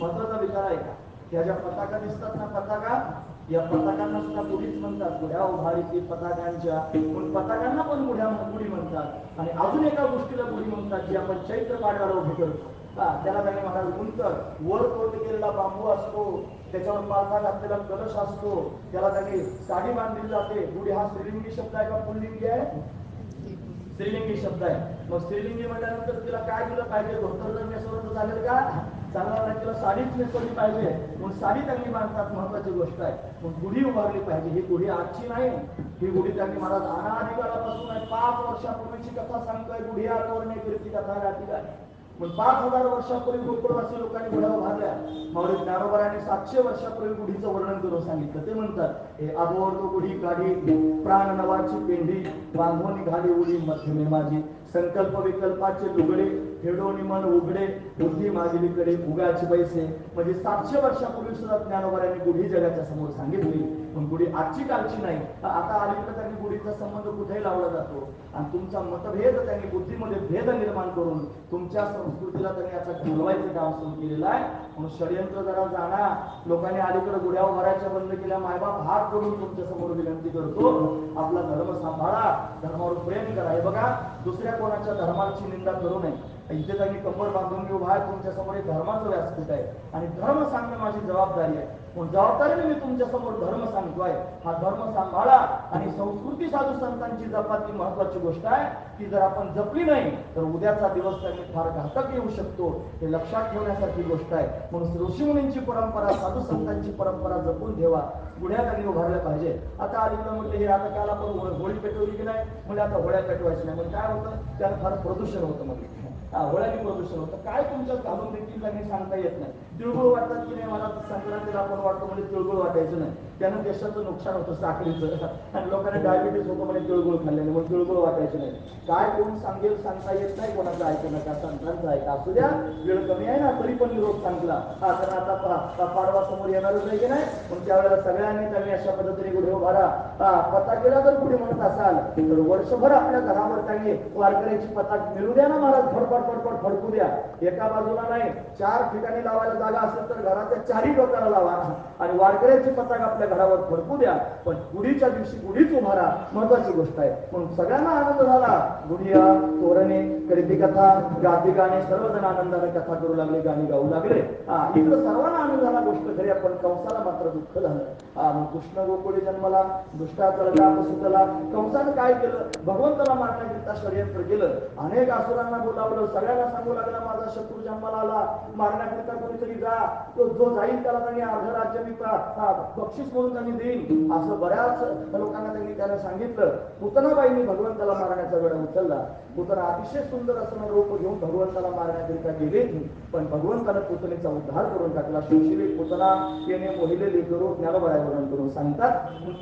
महत्वाचा विचार आहे का ह्या ज्या पताका दिसतात ना पताका या पताकांना सुद्धा गुढीच म्हणतात गुढ्या उभारीची पताकांच्या पण पताकांना पण गुढी म्हणतात आणि अजून एका गोष्टीला गुढी म्हणतात जी आपण चैत्र पाडव्याला उभी करतो त्याला त्यांनी महाराज उंतर वर तोड केलेला बांबू असतो त्याच्यावर पालथा घातलेला कलश असतो त्याला त्यांनी साडी बांधली जाते गुढी हा स्त्रीलिंगी शब्द आहे का पुल्लिंगी आहे स्त्रीलिंगी शब्द आहे मग स्त्रीलिंगी म्हटल्यानंतर तिला काय दिलं पाहिजे धोतर जर नेसवलं तर चालेल का चांगला नाही तिला साडीच नेसवली पाहिजे म्हणून साडी त्यांनी बांधतात महत्वाची गोष्ट आहे मग गुढी उभारली पाहिजे ही गुढी आजची नाही ही गुढी त्यांनी महाराज अनादी काळापासून आहे 5 वर्षापूर्वीची कथा सांगतोय गुढी आठवणे कीर्ती कथा गाती गाणी पण 5000 वर्षापूर्वी गोकुळवासी लोकांनी गुढ्या उभारल्या माऊली ज्ञानोबारांनी 700 वर्षापूर्वी गुढीचं वर्णन करून सांगितलं ते म्हणतात हे आदोर तो गुढी काढी प्राण नवाची पेंढी बांधून घाली उडी मध्यमे माझी संकल्प विकल्पाचे लुगडे फेडोनी मन उघडे बुद्धी मागलीकडे उगाचे पैसे म्हणजे 700 वर्षापूर्वी सुद्धा ज्ञानोबारांनी गुढी जगाच्या समोर सांगितली पण गुढी आजची कालची नाही आता अलीकडे त्यांनी गुढीचा संबंध कुठेही लावला जातो आणि तुमचा मतभेद त्यांनी बुद्धीमध्ये भेद निर्माण करून तुमच्या संस्कृतीला त्यांनी आता घडवायचं काम सुरू केलेलं आहे म्हणून षडयंत्र जरा जाणार लोकांनी अलीकडे गुढ्या उभारायच्या बंद केल्या मायबाप हात जोडून तुमच्या समोर विनंती करतो आपला धर्म सांभाळा धर्मावर प्रेम करा हे बघा दुसऱ्या कोणाच्या धर्माची निंदा करू नये इथे त्यांनी कंबर बांधून घेऊ बाहेर तुमच्या समोर एक धर्माचं व्यासपीठ आहे आणि धर्म सांगणं माझी जबाबदारी आहे पण जबाबदारीने मी तुमच्या समोर धर्म सांगतोय हा धर्म सांभाळा आणि संस्कृती साधू संतांची जपात ही महत्वाची गोष्ट आहे की जर आपण जपली नाही तर उद्याचा दिवस त्यांनी फार घातक येऊ शकतो हे लक्षात ठेवण्यासारखी गोष्ट आहे म्हणून ऋषीमुनींची परंपरा साधू संतांची परंपरा जपून ठेवा गुढ्या त्यांनी उभारल्या पाहिजे आता अलीकडे म्हटलं हे आता काल आपण होळी पेटवली की नाही म्हणजे आता होळ्या पेटवायची नाही म्हणजे काय होतं त्याला फार प्रदूषण होतं म्हणजे होळ्याने प्रदूषण होतं काय तुमच्यात घालून देखील त्यांनी सांगता येत नाही तिळगुळ वाटतात की नाही मला संक्रांतीला आपण वाटतो म्हणजे तिळगुळ वाटायचं नाही त्यानं देशाचं नुकसान होतं साखरेचं आणि लोकांना डायबिटीस होतं म्हणे तिळगुळ खाल्ल्याने मग तिळगुळ वाटायचे नाही. काय कोण सांगेल सांगता येत नाही, कोणाचं ऐकू नका, संतांचं ऐका. असू द्या, वेळ कमी आहे ना तरी पण निरोप सांगला. कारण आता पाडवा समोर येणारच नाही की नाही, पण त्यावेळेला सगळ्यांनी त्यांनी अशा पद्धतीने गुढे उभारा पता केला. जर पुढे म्हणत असाल तर वर्षभर आपल्या घरावर त्यांनी वारकऱ्याची पताक मिळू द्या ना महाराज, फडफड फडफड फडकू द्या. एका बाजूला नाही, 4 ठिकाणी लावायला जागा असेल तर घराच्या 4ही टोकाला लावा आणि वारकऱ्याची पताक आपल्या घरावर फडकू द्या. पण गुढीच्या दिवशी गुढीच उभारा, महत्वाची गोष्ट आहे. म्हणून सगळ्यांना आनंद झाला. गुढिया, तोरणे, करीती कथा, गाती गाणे, सर्वजण आनंदाने कथा करू लागले, गाणी गाऊ लागले. इकडं सर्वांना आनंद झाला, गोष्ट खरी. पण कंसाला मात्र दुःख झालं. मग कृष्ण गोकुळी जन्मला, दुष्टा तळगा सुतला. कंसानं काय केलं? भगवंताला मारण्याकरिता षडयंत्र केलं. अनेक असुरांना बोलावलं, सगळ्यांना सांगू लागला माझा शत्रू जन्माला आला, मारण्याकरिता कोणीतरी जा, तो जो जाईल त्याला त्यांनी अर्ध राज्य मी बक्षीस म्हणून त्यांनी देईल, असं बऱ्याच लोकांना त्यानं सांगितलं. पुतनाबाईंनी भगवंताला मारण्याचा वेळ उचलला. पुतना अतिशय सुंदर असं रूप घेऊन भगवंताला मारण्याकरिता गेले, पण भगवंतानं पुतनेचा उद्धार करून टाकला. सुशिले पुतना येणे मोहिले लेकरू ज्ञानोबाया वर्णन करून सांगतात.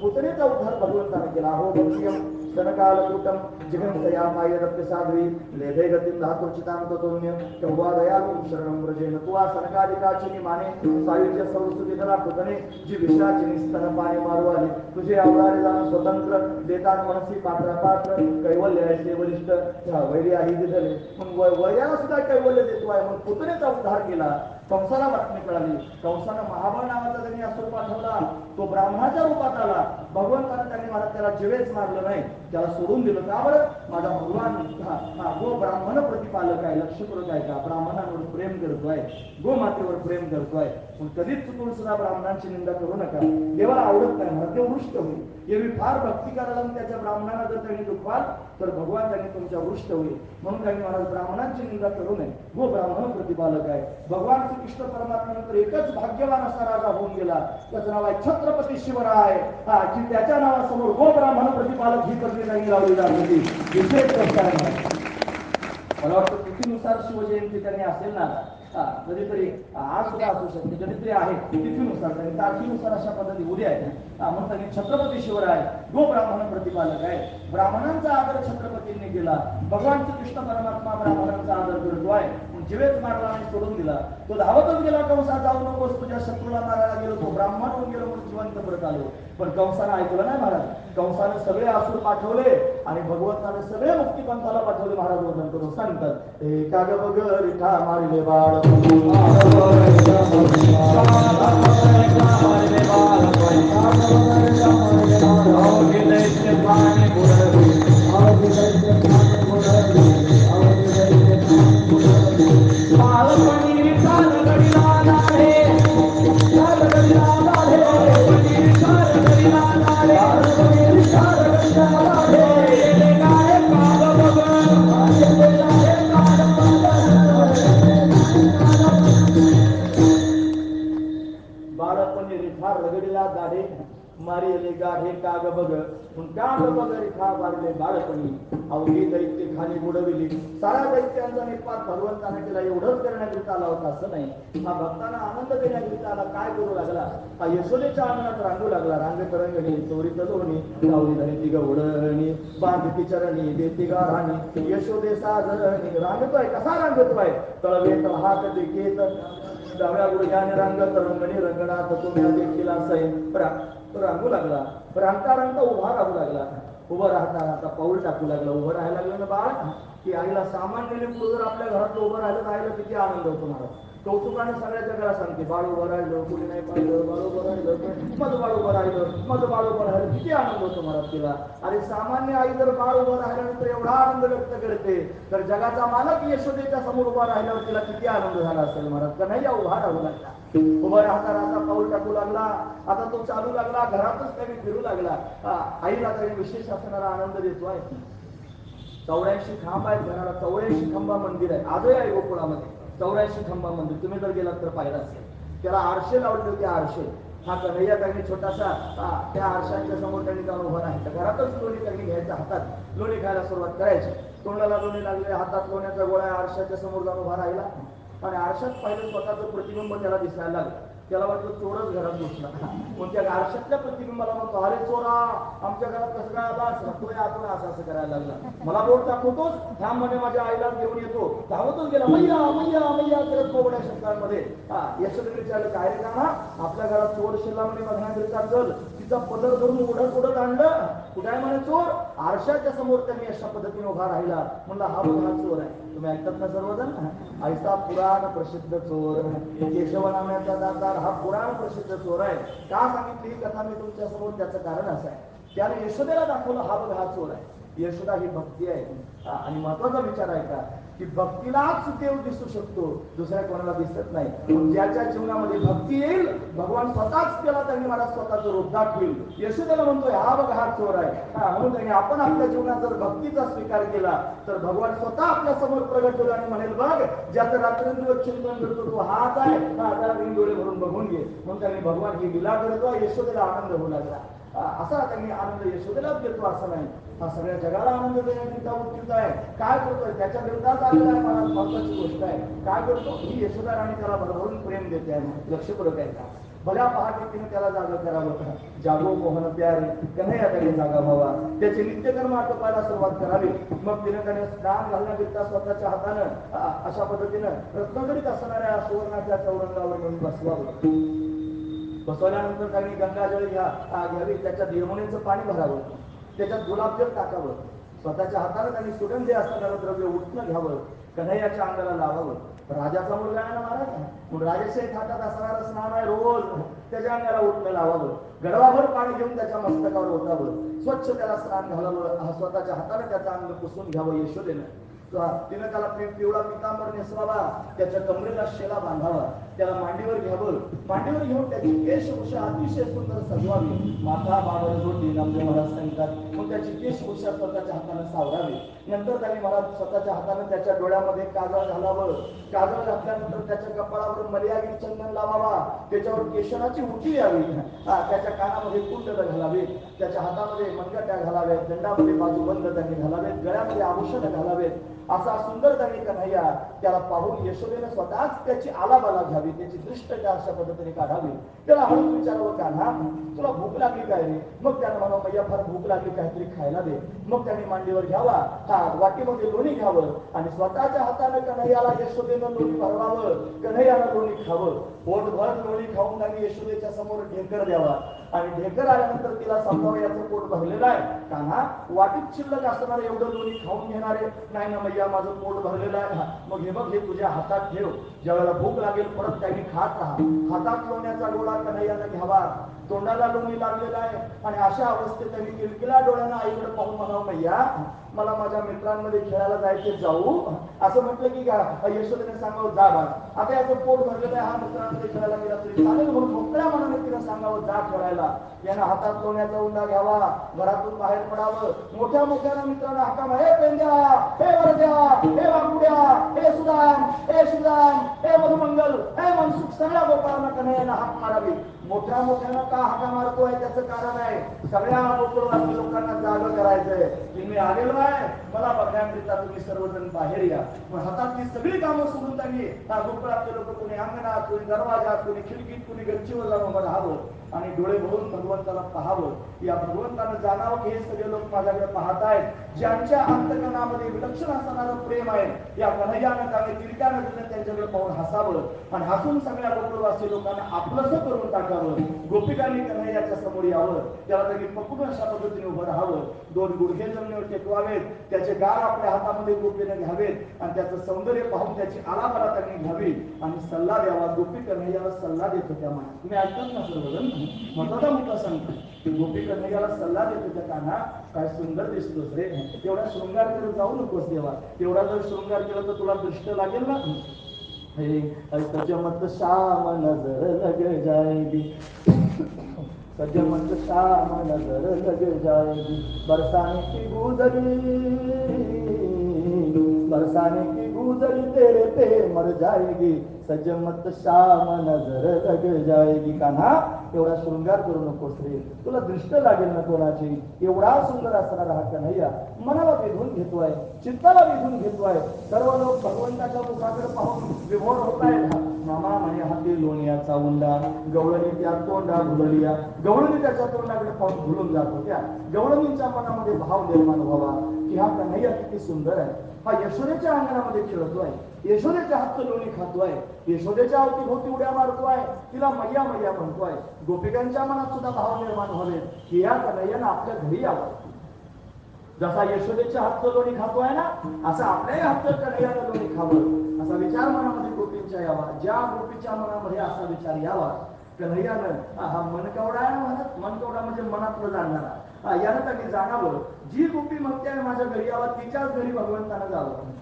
पुतनेचा उद्धार भगवंताने केला. अहो भक्ष्यम स्तनकालकूटम जिघंतया मायरप्य साध्वी लेभे गतीं धातुचितां ततोन्य तेव्हा दयालु शरणं व्रजेन. तू सनकादिकाची माने सायुज्य संस्कृती धरा पुतने जी विषाची स्तनपाने मारू आली. तुझे अवधारे जाण स्वतंत्र देतात मनसी पात्र पात्र कैवल्य आहे वरिष्ठ वैरी आहे दिधले. मग वैर्याला सुद्धा कैवल्य देतो आहे. मग पुतनेचा उद्धार केला. कंसाला बातमी कळाली. कंसानं महाबळ नावाचा त्यांनी असुर पाठवला. तो ब्राह्मणाच्या रूपात आला. भगवंतानं त्यांनी मला त्याला जीवेच मारलं नाही, त्याला सोडून दिलं. का बरं? माझा भगवान गो ब्राह्मण प्रतिपालक आहे. लक्ष करून काय का ब्राह्मणांवर प्रेम करतोय, गोमातेवर प्रेम करतोय. पण कधीच चुकून सुद्धा ब्राह्मणांची निंदा करू नका. देवाला आवडत नाही, मला ते वृष्ट होईल. एरवी फार भक्ती करायला त्याच्या ब्राह्मणाला जर त्यांनी दुखवाल तर भगवान त्यांनी तुमच्या वृष्ट होईल. म्हणून काही महाराज ब्राह्मणांची निंदा करू नये. गो ब्राह्मण प्रतिपालक आहे. भगवान श्रीकृष्ण परमात्म्यानंतर एकच भाग्यवान असा राजा होऊन गेला, त्याचं नाव आहे छत्रपती शिवराय. की त्याच्या नावासमोर गो ब्राह्मण प्रतिपालक ही पदवी त्यांनी लावली जात होती. विशेष गोष्ट आहे. मला वाटतं तिथीनुसार शिवजयंती त्यांनी असेल ना, कधीतरी आज सुद्धा असू शकते, कधीतरी आहे तिथीनुसार त्यांनी तारखेनुसार अशा पद्धती उद्या आहे. म्हणून त्यांनी छत्रपती शिवराय गो ब्राह्मण प्रतिपालक आहे. ब्राह्मणांचा आदर छत्रपतींनी केला. भगवान श्रीकृष्ण परमात्मा ब्राह्मणांचा आदर करतो आहे. जीवेच मारला आणि सोडून दिला. तो धावतच गेला. कंसा जाऊ नकोस, तुझ्या शत्रूला मारायला गेलो. तो ब्राह्मण होऊन गेलो म्हणून जिवंत परत आलो. पण कंसानं ऐकलं नाही महाराज. कंसाने सगळे असुर पाठवले आणि भगवंताने सगळे मुक्तिपंथाला पाठवले. महाराज वर्णन करून सांगतात. एका बग रिठा मारिले बाळ मारिले गाढे काग बग काग बग रिठा मारिले बाळपणी अवघी दैत्य खाली बुडविली. साऱ्या दैत्यांचा निपात भगवंताने केला. एवढंच करण्याकरिता आला होता असं नाही. हा भक्तांना आनंद देण्याकरिता आला. काय करू लागला? हा यशोदेच्या अंगणात रांगू लागला. रांगत रंगणी चोरीत लोणी लावली धरती गवडणी बांधती चरणी देती गाराणी यशोदे साधरणी. रांगतोय. कसा रांगतोय? तळवेत हात देकेत डाव्या गुडघ्याने रांगत रंगणी रंगणात तुम्ही देखील असय रांगू लागला. रांगता रांगता उभा राहू लागला. उभं राहता राहता पाऊल टाकू लागला. उभं राहायला लागलं ना बाळ की आईला सामान्य पुढे जर आपल्या घरात उभं राहिलं तर आईला किती आनंद होतो महाराज. कौतुकाने सगळ्या जगाला सांगते बाळ उभं राहिलं, कुणी नाही पाहिलं, बाळ उभं राहिलं, माझं बाळ उभं राहिलं, माझं बाळ उभं राहिलं. किती आनंद होतो महाराज तिला. अरे सामान्य आई जर बाळ उभं राहिल्यानंतर एवढा आनंद व्यक्त करते तर जगाचा मालक यशोदेच्या समोर उभा राहिल्यावर तिला किती आनंद झाला असेल महाराज. का नाही उभा राहू लागला. उभं राहता राहता पाऊल टाकू लागला. आता तो चालू लागला. घरातच त्याने फिरू लागला. आईला त्याने विशेष असणारा आनंद देतोय. 84 खांब आहेत घराला. 84 खंबा मंदिर आहे. आजही आहे गोकुळामध्ये 84 खंबा मंदिर. तुम्ही जर गेलात तर पाहिलं असेल. त्याला आरशे लावले होते. आरशे हा कन्हैया त्यांनी छोटासा त्या आरशांच्या समोर त्यांनी जाऊन उभा राहायचा. घरातच लोणी त्यांनी घ्यायचं, हातात लोणी खायला सुरुवात करायची. तोंडाला लोणी लागले, हातात लोण्याचा गोळा आरशाच्या समोर जाऊन उभा राहिला आणि आरशात पाहिलं स्वतःचं प्रतिबिंब त्याला दिसायला लागलं. त्याला वाटलं चोरच घरात घुसला. पण त्या आरशातल्या प्रतिबिंबाला म्हणतो, अरे चोरा, आमच्या घरात कसं काय आलास? तो आपण असं असं करायला लागला. मला बोट दाखवतोस? थांब म्हणे, माझ्या आईला घेऊन येतो. धावतच गेला, मैया मैया मैया करत कोवड्या शब्दांमध्ये. यशोदेने विचारलं, काय रे काना, आपल्या घरात चोर शिरला म्हणे बघण्याकरिता चल. तिचा पदर धरून उडत उडत आणलं. कुठे आहे म्हणे चोर? आरशाच्या समोर त्यांनी अशा पद्धतीने उभा राहिला. म्हणलं हा चोर आहे. तुम्ही ऐकतात ना सर्वजण? ऐसा पुराण प्रसिद्ध चोर केशव नाम्याचा दातार हा पुराण प्रसिद्ध चोर आहे. का सांगितली ही कथा मी तुमच्या समोर? त्याचं कारण असं आहे, त्याने यशोदेला दाखवलं हा बघ हा चोर आहे. यशोदा ही भक्ती आहे. आणि महत्वाचा विचार आहे का, की भक्तीलाच देव दिसू शकतो, दुसऱ्या कोणाला दिसत नाही. ज्याच्या जीवनामध्ये भक्ती येईल, भगवान स्वतःच त्याला त्यांनी मला स्वतःचं रूप दाखवेल. यशोदेला म्हणतोय हा बघ हा चोर आहे. म्हणून त्यांनी आपण आपल्या जीवनात जर भक्तीचा स्वीकार केला तर भगवान स्वतः आपल्या समोर प्रगट होईल आणि म्हणेल, बघ ज्याचं रात्रंदिवस चिंतन करतो तो हाच आहे, त्याला डोळे भरून बघून घे. म्हणून त्यांनी भगवान ही लीला करतो. यशोदेला आनंद होऊ लागला. असा त्यांनी आनंद यशोदेलाच देतो असं नाही, हा सगळ्या जगाला आनंद देण्याकरिता उत्कृष्ट आहे. काय करतोय? त्याच्या विरोधात आलेला आहे. मला महत्वाची गोष्ट आहे, काय करतो? ही यशोदा राणी त्याला भरभरून प्रेम देते आहे. लक्षपूर्वक आहे का? भल्या पहाटे तिने त्याला जागा करावं. जागो मोहन प्यारे कन्हैया त्याने जागा व्हावा. त्याचे नित्यकर्म आटोपायला सुरुवात करावी. मग तिने त्याने स्नान घालण्याकरिता स्वतःच्या हातानं अशा पद्धतीनं रत्नजडीत असणाऱ्या सुवर्णाच्या चौरंगावर येऊन बसवावं. बसवल्यानंतर त्यांनी गंगाजळ घ्यावी, त्याच्यात यमुनेचं पाणी भरावं, त्याच्यात गुलाबजल टाकावं. स्वतःच्या हाताने त्यांनी सुगंधी असणारं द्रव्य उठणं घ्यावं, कन्हैयाच्या अंगाला लावावं. राजाचा मुलगा आहे ना महाराज, म्हणून राजेशाही थाटात असणारं स्नान आहे, रोज त्याच्या अंगाला उठणं लावावं. गडवाभर पाणी घेऊन त्याच्या मस्तकावर ओतावं, स्वच्छ त्याला स्नान घालावं. स्वतःच्या हाताने त्याचं अंग पुसून घ्यावं यशोदेनं. तिने त्याला पिवळा पितांबर नेसवावा, त्याच्या कमरेला शेला बांधावा, त्याला मांडीवर घ्यावं. मांडीवर घेऊन त्याची केशभूषा अतिशय सुंदर सजवावी. माथा बाबर जोडली नामदेव महाराज सांगतात. मग त्याची केशभूषा स्वतःच्या हाताने सावरावी. नंतर त्यांनी महाराज स्वतःच्या हाताने त्याच्या डोळ्यामध्ये काजळ घालावं. काजळ घातल्यानंतर त्याच्या कपाळावर मर्यादित चंदन लावावा, त्याच्यावर केशराची उटी यावी, त्याच्या कानामध्ये कुंडल घालावे, त्याच्या हातामध्ये मनगट्या घालाव्यात, दंडामध्ये बाजूबंद त्यांनी घालावेत, गळ्यामध्ये आभूषण घालावेत. असा सुंदर त्यांनी कन्हैया त्याला पाहून यशोदेने स्वतःच त्याची आलाबाला घ्यावी, त्याची दृष्ट त्या अशा पद्धतीने काढावी. त्याला हळूच विचारावं, कान्हा तुला भूक लागली काय रे? मग त्यानं म्हणावं, मैया फार भूक लागली, काहीतरी खायला दे. मग त्यांनी मांडीवर घ्यावा, वाटीमध्ये लोणी घ्यावं आणि स्वतःच्या हाताने कन्हैयाला यशोदेनं लोणी भरवावं, कन्हैयानं लोणी खावं. पोटभर लोणी खाऊन त्यांनी यशोदेच्या समोर ढेकर द्यावा आणि ढेकर आल्यानंतर तिला सांगावं, याचं पोट भरलेलं आहे. कान्हा वाटीत शिल्लक असणार एवढं लोणी खाऊन घेणारे नाही ना मैया, माझं पोट भरलेलं आहे. मग हे बघ, हे तुझ्या हातात ठेव, ज्या वेळेला भूक लागेल परत त्यांनी खात राहा. हातात लोण्याचा डोळा कन्हैयानं घ्यावा, तोंडाला लोणी लागलेला आहे आणि अशा अवस्थेत त्यांनी किलकिला डोळ्यानं आईकडे पाहून म्हणावं, मैया मला माझ्या मित्रांमध्ये खेळायला जायचे, जाऊ? असं म्हटलं की यशोदेने सांगावं, जा बाळ, आता याचं पोट भरलेलं आहे, हा मित्रांमध्ये खेळायला गेला तरी चालेल. म्हणून मोकळ्या मनाने तिला सांगावं, जा खेळायला. यानं हातात लोण्याचा उंडा घ्यावा, घरातून बाहेर पडावं. मोठ्या मोठ्यानं मित्रांना हाका, हे पेंद्या, हे वरद्या, हे वाकुड्या, हे सुदाम, हे श्रीराम, हे मधुमंगल, हे मनसुख, सगळ्या गोपाळांना कन्हैयानं हाक मारावी. मोठ्या मोठ्यानं का हाका मारतोय त्याचं कारण आहे, सगळ्या गोकुळवासी लोकांना जागं करायचंय की मी आलेलो आहे, मला बघण्याकरिता तुम्ही सर्वजण बाहेर या. पण हातातली सगळी कामं सोडून त्यांनी गोकुळातले लोक कोणी अंगणात, कोणी दरवाजात, कोणी खिडकीत, कोणी गच्चीवर जाऊन उभं राहावं आणि डोळे भरून भगवंताला पाहावं. या भगवंतानं जाणावं की हे सगळे लोक माझ्याकडे पाहत आहेत, ज्यांच्या अंतकरणामध्ये विलक्षण असणारं प्रेम आहे. या कन्हैयानं त्याने तिरक्या नजरेने त्यांच्याकडे पाहून हसावं आणि हसून सगळ्या गोकुळवासी लोकांना आपलंसं करून टाकावं. गोपिकांनी कन्हैयाच्या समोर यावं, त्याला त्यांनी पकडून अशा पद्धतीने उभं राहावं. दोन गुडघे जमिनीवर टेकवावेत, त्याचे गाल आपल्या हातामध्ये गोपीने घ्यावेत आणि त्याचं सौंदर्य पाहून त्याची आलापाला त्यांनी घ्यावी आणि सल्ला द्यावा. गोपी कन्हैयाला सल्ला देत होत्या. तुम्ही ऐकतात ना सर्वजण? महत्वाचा मुद्दा सांगतो, गोपी कन्हैयाला सल्ला देत होत्या, कान्हा काय सुंदर दिसतोस रे, तेवढा शृंगार करत जाऊ नकोस देवा, तेवढा जर शृंगार केला तर तुला दृष्ट लागेल ना. सजमत शाम नजर लग जाएगी, सजमत शाम नजर लग जाएगी, बरसाने की गुजरी, बरसाने की गुजरी तेरे पे मर जाएगी, सजमत शाम नजर लग जाएगी. कान्हा एवढा शृंगार करू नकोस रे, तुला दृष्ट लागेल ना कोणाची. एवढा सुंदर असणारा हा कन्हैया मनाला वेधून घेतोय, चित्ताला वेधून घेतोय. सर्व लोक भगवंताच्या मुखाकडे पाहून विभोर होत आहेत. मामा म्हणे हाती लोण्याचा उंडा, गवळणी त्या तोंडा भुललिया. गवळणी त्याच्या तोंडाकडे पाहून भुलून जात होत्या. गवळणींच्या मनामध्ये भाव निर्माण व्हावा की हा कन्हैया किती सुंदर आहे, हा यशोदेच्या अंगणामध्ये खेळतोय, यशोदेच्या हातचं लोणी खातोय, यशोदेच्या अवतीभोवती उड्या मारतोय, तिला मैया मैया म्हणतोय. गोपिकांच्या मनात सुद्धा भाव निर्माण व्हावे की या कन्हैयानं आपल्या घरी यावं. जसा यशोदेच्या हातचं लोणी खातोय ना, असं आपल्याही हातचं कन्हैयाचं लोणी खावं असा विचार मनामध्ये गोपींच्या यावा. ज्या गोपीच्या मनामध्ये असा विचार यावा, कन्हैयानं हा मनकवडा आहे म्हणत, मनकवडा म्हणजे मनातलं जाणणारा, यानं त्यांनी जाणावं. जी गोपी म्हणते माझ्या घरी यावं, तिच्याच घरी भगवंतानं जावं.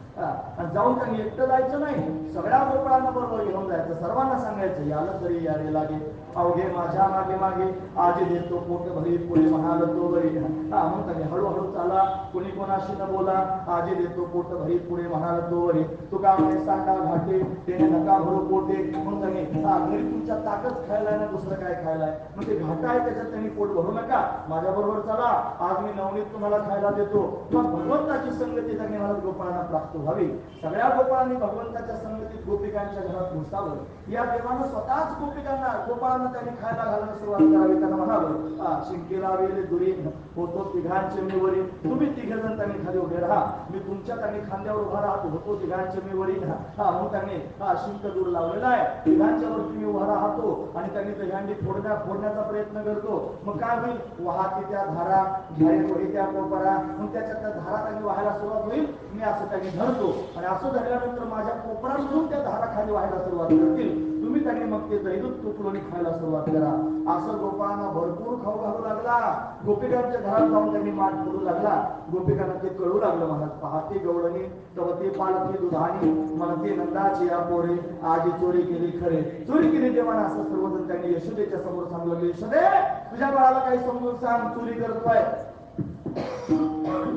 जाऊन त्यांनी एकटं जायचं नाही, सगळ्या गोपाळांना बरोबर घेऊन जायचं, सर्वांना सांगायचं याला तरी यारे लागे, अवघे माझ्या मागे मागे, आज देतो पोट भरी पुढे म्हणाल तो बरी. म्हणून त्यांनी हळूहळू चाला, कोणी कोणाशी न बोला, आज देतो पोट भरी पुढे म्हणाल तो बरी. तुका म्हणे सांगा घाटे त्याने नका भरू पोटे. म्हणून त्यांनी घरी तुमच्या ताकद खायलाय ना दुसरं काय खायलाय, मग ते घाटा आहे त्याच्यात त्यांनी पोट भरू नका, माझ्या बरोबर चला, आज मी नवनीत तुम्हाला खायला देतो. मग भगवंताची संगती त्यांनी मला गोपाळांना प्राप्त व्हावी. सगळ्या गोपाळांनी भगवंताच्या संगतीत गोपिकांच्या घरात घुसावं. या देवानं स्वतःच गोपिकांना गोपाळांना त्यांनी खायला घालायला सुरुवात करावी. त्यांना म्हणावं शिंकेला वेले दुरी होतो तिघांचे मी वरी, तुम्ही तिघे जण त्यांनी खाली उभे राहा, मी तुमच्या त्यांनी खांद्यावर उभा राहतो, होतो तिघांचे मी वरी. म्हणून त्यांनी शिंक दूर लावलेला आहे, तिघांच्या वरती मी उभा राहतो आणि त्यांनी तिघांनी फोडण्याचा प्रयत्न करतो. मग काय होईल, वाहते त्या धारा घ्यायला त्या कोपरा, मग त्याच्यात त्या धारा त्यांनी व्हायला सुरुवात होईल. मी असं त्यांनी धरतो आणि असं धरल्यानंतर माझ्या कोपरामधून त्या धारा खाली व्हायला सुरुवात करतील. तुम्ही त्यांनी मग ते दैदूत तुटलोणी खायला सुरुवात करा. असं गोपाळांना भरपूर खाऊ घालू लागला. गोपिकांच्या घरात जाऊन त्यांनी माठ फोडू लागला. गोपिकांना ते कळू लागलं, म्हणत पहाते गवळणी तवते पालते दुधानी, म्हणते नंदाची या पोरे आजी चोरी केली खरे. चोरी केली देवाना असं सर्वजण त्यांनी यशोदेच्या समोर सांगलं, यशोदे तुझ्या बाळाला काही समजून सांग, चोरी करतोय.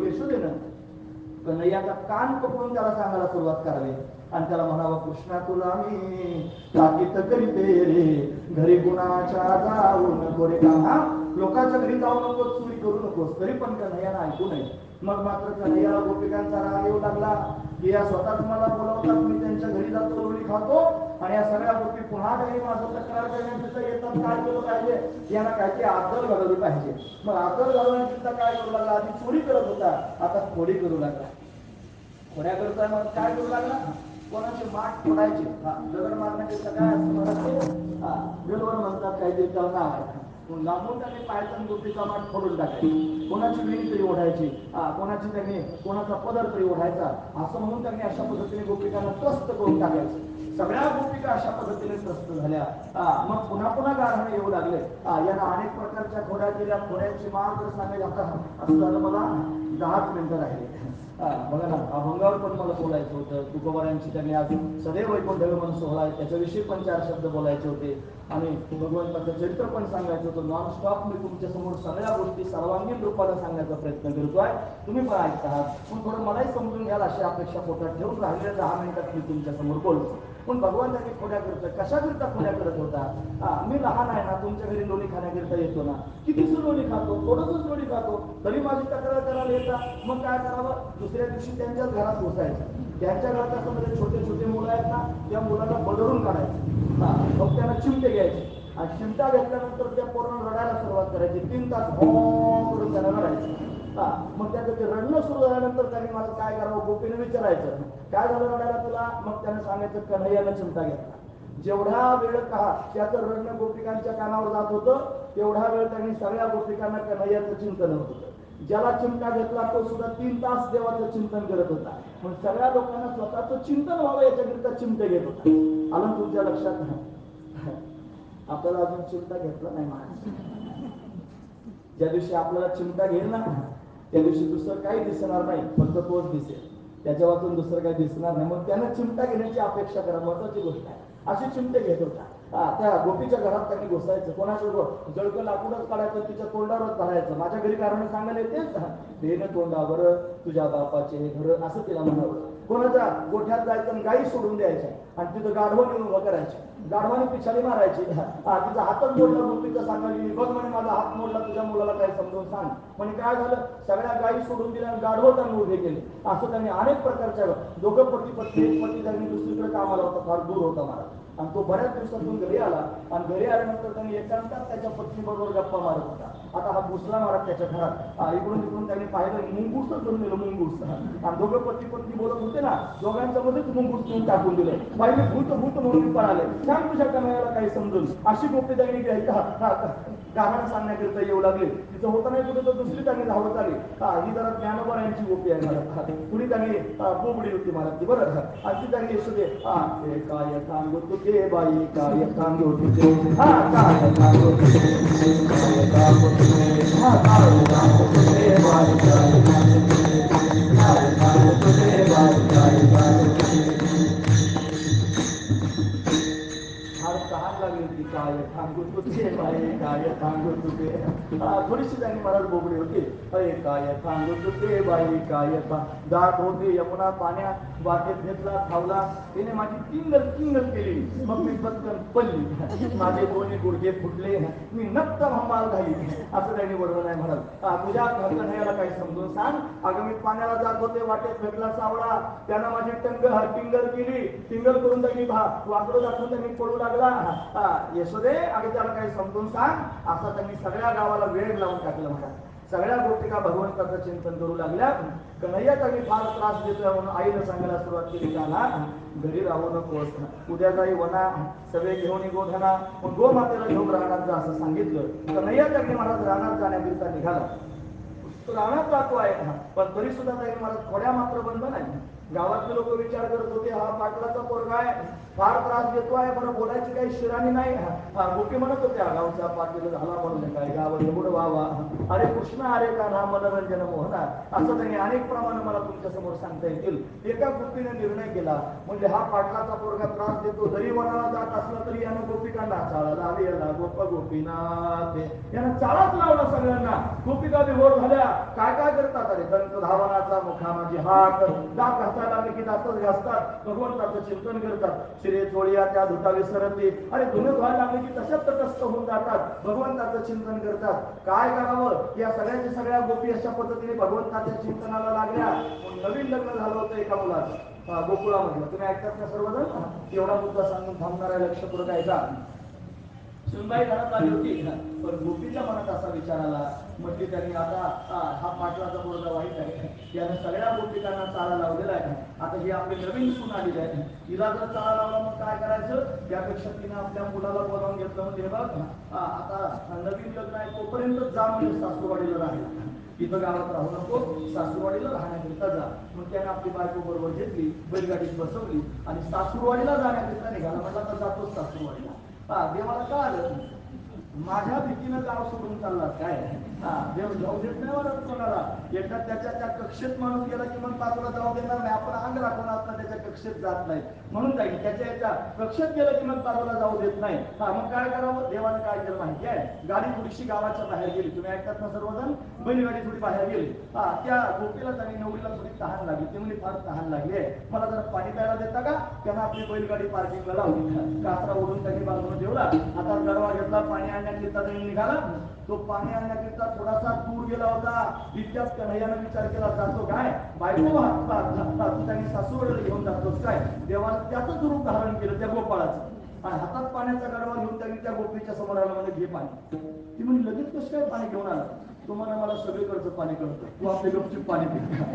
यशोदेनं कन्हैयाचा कान पकडून त्याला सांगायला सुरुवात करावी आणि त्याला म्हणावं, कृष्णा तुला मी ताकीद करीते रे, घरी गुणाच्या जाऊ नको रे. का लोकांच्या घरी जाऊ नकोस, चोरी करू नकोस. तरी पण कन्हैयानं ऐकू नये. मग मात्र कन्हैयाला गोपिकांचा राग येऊ लागला की या स्वतःच मला बोलावतात, मी त्यांच्या घरी जातो, लोणी खातो आणि या सगळ्या गोपी पुन्हा काही माझं तक्रार करण्याचं येतात. काय केलं पाहिजे, यांना काहीतरी आदर घालवली पाहिजे. मग आदर घालवण्याकरिता काय करू लागला, आधी चोरी करत होता, आता खोडी करू लागला. खोड्या करतोय मग काय करू लागला, कोणाचे माठ फोडायचे, दगड मारण्याचे सगळ्या असं म्हणतात, बिलवर म्हणतात काहीतरी त्याला नाव आहे. लांबून त्यांनी पाहायचं गोपीचा माठ फोडून टाकायची, कोणाची विणी तरी ओढायची, कोणाची त्यांनी कोणाचा पदर तरी ओढायचा, असं म्हणून त्यांनी अशा पद्धतीने गोपिकांना त्रस्त करून टाकायचं. सगळ्या गोपिका अशा पद्धतीने त्रस्त झाल्या. मग पुन्हा पुन्हा गारहाणे येऊ लागले. यांना अनेक प्रकारच्या खोड्या केल्या. खोड्यांची मात्र सांगायची, असं झालं मला 10 मिनिटं राहिले. बघा ना, अभंगावर पण मला बोलायचं होतं. तुकोबारांची त्यांनी आज सदैव वैकुंठ गमन सोहळा आहे, त्याच्याविषयी पण 4 शब्द बोलायचे होते आणि भगवंताचं चरित्र पण सांगायचं होतं. नॉनस्टॉप मी तुमच्या समोर सगळ्या गोष्टी सर्वांगीण रूपाने सांगण्याचा प्रयत्न करतोय. तुम्ही पण ऐकत आहात, पण थोडं मलाही समजून घ्याल अशी अपेक्षा पोटात ठेवून राहिलेल्या 10 मिनिटात मी तुमच्या समोर बोलतो. पण भगवान त्यांनी खोड्या करतोय, कशाकरिता खोड्या करत होता. मी लहान आहे ना, तुमच्या घरी लोणी खाण्याकरिता येतो ना, कितीच लोणी खातो, थोडंच लोणी खातो, तरी माझी तक्रार करायला येता. मग काय करावं, दुसऱ्या दिवशी त्यांच्याच घरात घुसायचं. त्यांच्या घरात असं म्हणजे छोटे छोटे मुलं आहेत ना, त्या मुलाला बदलून काढायचं. मग त्यांना चिमटे घ्यायचे आणि चिमटा घेतल्यानंतर त्या पोरांना रडायला सुरुवात करायची. 3 तास हो करून त्याला रडायचं. मग त्याचं ते रडणं सुरू झाल्यानंतर त्यांनी मला काय करावं, गोपीने विचारायचं, काय झालं रडायला तुला. मग त्यानं सांगायचं, कन्हैयानं चिमटा घेतला. जेवढा वेळ त्याचं रडणं गोपिकांच्या कानावर जात होतं, तेवढा वेळ त्यांनी सगळ्या गोपिकांना कन्हैयाचं चिंतन होत होतं. ज्याला चिमटा घेतला तो सुद्धा 3 तास देवाचं चिंतन करत होता. पण सगळ्या लोकांना स्वतःचं चिंतन व्हावं याच्याकरिता चिमटे घेत होता. आलं तुमच्या लक्षात नाही, आपल्याला अजून चिमटा घेतला नाही महाराज. ज्या दिवशी आपल्याला चिमटा घेईल ना, त्या दिवशी दुसरं काही दिसणार नाही, फक्त तोच दिसेल, त्याच्या वाचून दुसरं काही दिसणार नाही. मग त्यानं चिमटा घेण्याची अपेक्षा करा, महत्वाची गोष्ट आहे. असे चिमटे घेत होता. त्या गोपीच्या घरात त्यांनी घुसायचं, कोणाचं जळकं लाकूडच काढायचं, तिच्या तोंडावरच धरायचं. माझ्या घरी कारण सांगायला येतेच, देणं तोंडावर तुझ्या बापाचे घर, असं तिला म्हणावं. कोणाच्या गोठ्यात जायचं, गाई सोडून द्यायच्या आणि तिथं गाढवं नेऊन उभं करायचे, गाढवाने पिछाडी मारायची. तिचा हातच मोडला, गोपीचा सांगायची, बघ म्हणे माझा हात मोडला, तुझ्या मुलाला काय समजून सांग. म्हणजे काय झालं, सगळ्या गायी सोडून दिल्या आणि गाढवं त्यांनी उभे केले. असं त्यांनी अनेक प्रकारच्या, दोघं पती पत्नी, एक पती त्यांनी दुसरीकडे कामाला होता, फार दूर होता मला, आणि तो बऱ्याच दिवसातून घरी आला आणि घरी आल्यानंतर त्यांनी एकांतात त्याच्या पत्नीबरोबर गप्पा मारत होता. आता हा घुसला मारत त्याच्या घरात. इकडून तिकडून त्यांनी पाहिलं, मुंगूस करून दिलं, मुंगूस. आणि दोघं पती पत्नी बोलत होते ना, दोघांच्या मध्येच मुंगूस घेऊन टाकून दिलं. बाईने भूत भूत म्हणून पळाले. सांग तुझ्या कन्हैयाला काही समजून. अशी गोपी त्यांनी गाणं सांगण्याकरिता येऊ लागले. तिथं होतं नाही कुठे तर दुसरी त्यांनी धावत आली. ही जरा ज्ञानोबा यांची गोपी आहे मला. कुणी त्यांनी बोबडी होती मला ती बरं. आणि ती त्यांनी असू दे, काय सांगू तुझे बाई, काय सांगू तुझे, काय सांगू तुझे, काय सांगू तुझे, काय सांगू तुझे बाई, काय सांगू तुझे, काय सांगू तुझे बाई, काय सांगू तुझे. तहान लागली होती. काय सांगू तुझे बाई, काय सांगू तुझे. थोडीशी त्यांनी मला बोबडी होती. अरे काय सांगू तुझे बाई, काय जात होते यमुना पाण्यात, वाटेत घेतला थावला, तिने माझी किंगल किंगल केली. मग मी पटकन पडली, माझे दोन्ही गुडघे फुटले, मी नक्क हंबाल झाली. असं त्यांनी बरोबर नाही म्हणत. तुझ्या कन्हैयाला काही समजून सांग. अगं मी पाण्याला जात होते, वाटेत भेटला सावळा, त्यानं माझी टिंगल केली. टिंगल करून त्यांनी वाकडं दाखवून त्यांनी पडू लागला. यशोदे, अगं त्याला काही समजून सांग. असं त्यांनी सगळ्या गावाला वेळ लावून टाकलं म्हणा. सगळ्या गोपिका भगवंताचं चिंतन करू लागल्या. कन्हैया त्यांनी फार त्रास देतोय म्हणून आईला सांगायला सुरुवात केली. त्याला घरी राहू नकोस, उद्या जाई वना, सगळे घेऊन गोधना, मग गोमातेला घेऊन राहणार जा असं सांगितलं. कन्हैया त्यांनी महाराज रानात जाण्याकरिता निघाला. रानात जातो आहे, पण तरी सुद्धा त्यांनी मला थोड्या मात्र बंद नाही. गावातले लोक विचार करत होते, हा पाटलाचा पोरगा आहे, फार त्रास देतो आहे, बरं बोलायची काही शिराणी नाही. गोपी म्हणत होत्या, गावचा पाटील झाला म्हणून काय गाव एवढं व्हावा, अरे कृष्ण अरे का ना मनोरंजन मोहना, असं त्यांनी अनेक प्रमाणे मला तुमच्या समोर सांगता येतील. एका गोपीने निर्णय केला, म्हणजे हा पाटलाचा पोरगा त्रास देतो, जरी वनाला जात असला तरी यानं गोपिकांना चाळा लावी, याला गोप गोपीनाथ, यानं चाळाच लावला सगळ्यांना. गोपिका विभोर झाल्या. काय काय करतात, अरे दंत धावनाचा मुखा माझी हात, दात घासायला लागले की दातच घासतात, भगवंताचं चिंतन करतात. शिरे चोळीया त्या धुता विसरते, अरे धुणं धुवायला लागले की तशाच तटस्थ होऊन जातात, भगवंताचं चिंतन करतात. काय करावं, या सगळ्याच्या सगळ्या गोपी अशा पद्धतीने भगवंताच्या चिंतनाला लागल्या. नवीन लग्न झालं होतं एका मुलाचं गोकुळामध्ये. तुम्ही ऐकतात ना सर्वजण. एवढा मुद्दा सांगून थांबणार आहे, लक्षपूर्वक ऐका. सुनबाई घरात आली होती, पण गोपीच्या मनात असा विचार आला, म्हटली त्यांनी आता हा पाटलाचा पोरगा वाईट आहे, यानं सगळ्या गोपिकांना चाळा लावलेला आहे. आता ही आपली नवीन सून आलेली आहे, हिला जर चाळा लावला मग काय करायचं. त्यापेक्षा तिनं आपल्या मुलाला बोलावून घेतलं, म्हणजे बघ आता नवीन लग्न आहे तोपर्यंत जा, म्हणजे सासूरवाडीला राहिला, इथं गावात राहू नको, सासूरवाडीला राहण्याकरिता जा. मग त्याने आपली बायको बरोबर घेतली, बैलगाडीत बसवली आणि सासूरवाडीला जाण्याकरिता निघाला. म्हटलं तर जातोच सासूरवाडीला. देवाला का आलं, माझ्या भीतीनं गाव सोडून चालला काय. देव जाऊ देत नाही म्हणत कोणाला. एकदा त्याच्या त्या कक्षेत माणूस गेला की मग बाजूला जाऊ देणार नाही. आपण अंग राखून त्याच्या कक्षेत जात नाही म्हणून जाईल. त्याच्या याच्या कक्षेत गेलं की मग बाजूला जाऊ देत नाही. मग काय करावं, देवाने काय केलं माहिती आहे. गाडी थोडीशी गावाच्या बाहेर गेली, तुम्ही ऐकतात ना सर्वजण. बैलगाडी थोडी बाहेर गेली. त्या गोपीला आणि नवरीला थोडी तहान लागली. ते म्हणजे फार तहान लागली आहे, मला जरा पाणी प्यायला देता का. त्यांना आपली बैलगाडी पार्किंगला लावली, कासरा ओढून त्यांनी बाजूला ठेवला. आता गडवा घेतला, पाणी आणण्याकरिता त्यांनी निघाला. तो पाणी आणण्याकरिता थोडासा दूर गेला होता. इतक्याच कन्हैयानं विचार केला, जातो काय बायको, त्यांनी सासूरवाडीला घेऊन जातोस काय. देवानं त्याचंच रूप धारण केलं त्या गोपाळाचं, आणि हातात पाण्याचा गडवा घेऊन त्यांनी त्या गोपीच्या समोर आला, म्हणजे घे पाणी. ती म्हणजे लगेच कसं काय पाणी घेऊन आला. तुम्हाला मला सगळीकडचं पाणी कळतं, तू आपले गपचूप पाणी पिता.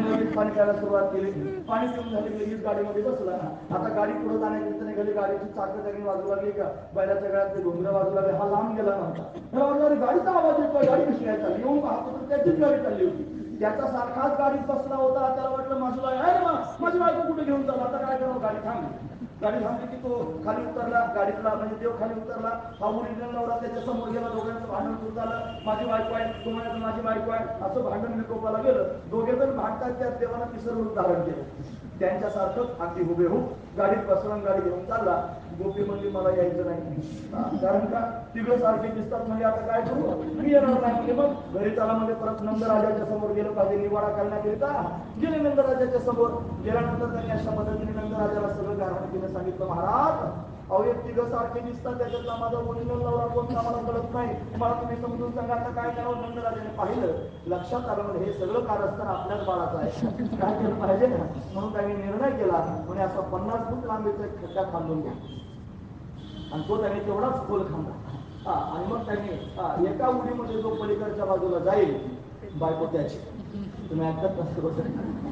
लगेच पाणी प्यायला सुरुवात केली. पाणी पिऊन झाली, लगेच गाडीमध्ये बसला. आता गाडी पुढे जाण्याकरिता निघाली. गाडीची चाकं त्यांनी वाजू लागली का, बैलाच्या गळ्यातले घुंगरं वाजू लागले. हा लांब गेला नव्हता, गाडीचा आवाज येतोय, गाडी कशी काय चालली. येऊन पाहतो तर त्याचीच गाडी चालली होती. त्याचा सारखाच गाडीत बसला होता. त्याला वाटलं माझी बायको कुठे घेऊन चालला, आता काय करावं. गाडी थांबली. गाडी थांबली की तो खाली उतरला गाडीतला, म्हणजे देव खाली उतरला. हा ओरिजिनल नवरा त्याच्या समोर गेला. दोघांचं भांडण सुरू झालं. माझी बायको आहे, तो म्हणायचं माझी बायको आहे, असं भांडण विकोपाला गेलं. दोघे जण भांडतात, त्या देवानं तिसरं रूप धारण केलं. त्यांच्यासारखं अगदी हुबेहूब गाडीत बसवून गाडी घेऊन चालला. गोपी म्हणली मला यायचं नाही, कारण का तिघं सारखे दिसतात, म्हणजे आता काय करू, मी येणार नाही. म्हणजे मग घरी चाला, म्हणजे परत नंदराजाच्या समोर गेलं पाहिजे निवाडा करण्याकरिता. गेले नंदराजाच्या समोर. गेल्यानंतर त्यांनी अशा पद्धतीने नंदराजाला सगळं कारण केलं. सांगितलं, महाराज अहो एक तिघं सारखे दिसतात, त्याच्यातला माझा ओरिजिनल नवरा कोणता मला कळत नाही, मला तुम्ही समजून सांगा आता काय करावं. नंदराजाने पाहिलं, लक्षात आलं, म्हणजे हे सगळं कारस्थान आपल्याच बाळाचं आहे, काय केलं पाहिजे ना. म्हणून त्यांनी निर्णय केला, म्हणजे असं 50 फूट लांबीचा एक खड्डा खांदून घ्या. आणि तो त्याने तेवढाच खोल खांदा आणि मग त्यांनी एका उडीमध्ये जो पलीकडच्या बाजूला जाईल बायको त्याची तुम्ही ऐकत नसतो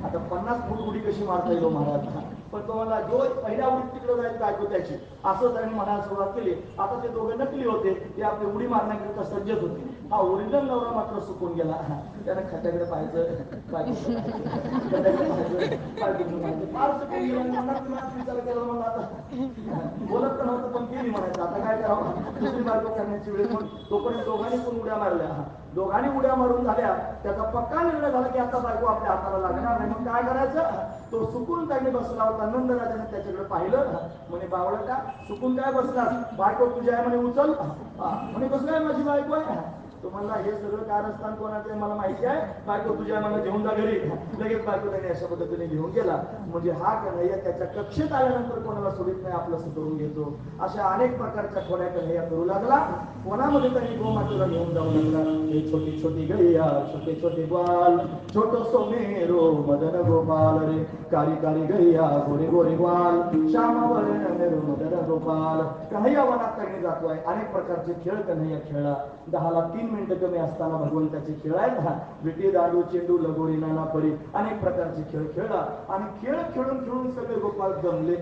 आता 50 फूट उडी कशी मारता येईल महाराज पण तुम्हाला जो पहिल्या उडीत तिकडे जाईल बायको त्याची असं त्यांनी म्हणायला सुरुवात केली. आता ते दोघे नकली होते ते आपली उडी मारण्याकरिता सज्जत होते. हा ओरिजिनल नवरा मात्र सुकून गेला. त्यानं खड्ड्याकडे पाहायचं बायको फार सुकून गेला मनात विचार केला म्हणून आता बोलत तर नव्हतं पण केली म्हणायचं आता काय करावं दुसरी बायको करण्याची वेळ पण तोपर्यंत दोघांनी पण उड्या मारल्या. दोघांनी उड्या मारून झाल्या त्याचा पक्का निर्णय झाला की आता बायको आपल्या हाताला लागणार नाही. मग काय करायचं तो सुकून त्याने बसला होता. नंदराजाने त्याच्याकडे पाहिलं म्हणे बावळा का सुकून काय बसला बायको तुझी आहे म्हणे उचल म्हणे कसं काय माझी बायको आहे तो म्हणला हे सगळं कारस्थान कोणाचं आहे मला माहिती आहे बायको तुझ्या मला घेऊन जा घरी. लगेच बायको त्याने अशा पद्धतीने घेऊन गेला. म्हणजे हा कन्हैया त्याच्या कक्षेत आल्यानंतर कोणाला सोडित नाही आपलं करून घेतो. अशा अनेक प्रकारच्या खोड्या कन्हैया करू लागला. कोणामध्ये त्यांनी गोमातेला घेऊन जाऊ लागला. हे छोटी छोटी गैया छोटे छोटे बाल छोटो सोमेरो मदन गोपाल रे कारी कारी गैया गोरे गोरे बाल श्यामावर मेरो मदन गोपाल. कन्हैया वनात त्यांनी जातोय. अनेक प्रकारचे खेळ कन्हैया खेळला. 10 ला 3 मिनिटं कमी असताना भगवंताचे खेळ आहेत. विटी दांडू चेंडू लगोरी नाना परी अनेक प्रकारचे खेळ खेळला आणि खेळ खेळून खेळून सगळे गोपाळ जमले.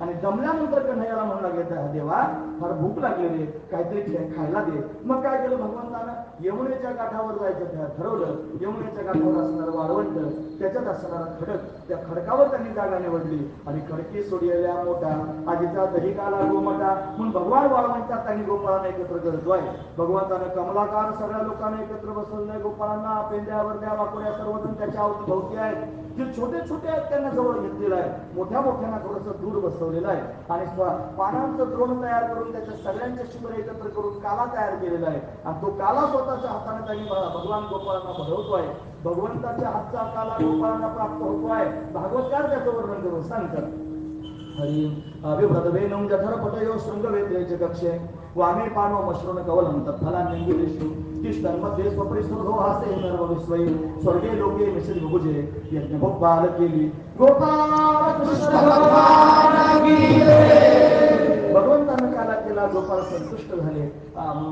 आणि जमल्यानंतर कन्हैयाला म्हणू लागले देवा फार भूक लागली रे काहीतरी खायला दे. मग काय केलं भगवंतानं यमुनेच्या काठावर जायचं ठरवलं. यमुनेच्या काठावर असणारं वाळवंट त्याच्यात असणारा खडक त्या खडकावर त्यांनी जागा निवडली आणि खडकी सोडलेल्या मोठा आजीचा दही काला गोमटा म्हणून भगवान वाळवंटात त्यांनी गोपाळांना एकत्र करतोय. भगवंतानं कमलाकार सगळ्या लोकांना एकत्र बसवलंय. गोपाळांना पेंड्या वरद्या वाकोड्या सर्वजण त्याच्या अवतीभोवती आहेत. जे छोटे छोटे आहेत त्यांना जवळ घेतलेलं आहे. मोठ्या मोठ्यांना थोडंसं दूर बसवलेलं आहे आणि पानांचं द्रोण तयार करून त्याच्या सगळ्यांच्या शिबर एकत्र करून काला तयार केलेला आहे. आणि तो काला स्वतःच्या हाताने त्यांनी भगवान गोपाळांना भरवतोय. भगवंताच्या हातचा काला गोपाळांना प्राप्त होतोय. भागवतकार त्याचं वर्णन करून सांगतात. हरी अभिव्रतवेनं जठरपटयो शृंगवेत्रेचे कक्षे वामे पानो मश्रुन कवलं तत्फलान्यंगिरेषु तिष्ठन्मध्ये स्वपरिस्फुटो हासे नर्वविश्वै स्वर्गे लोके मिश्री भुजे यज्ञभोपाल केली गोपाळ कृष्ण भगवान की जय. भगवंतानं काला केला गोपाळ संतुष्ट झाले.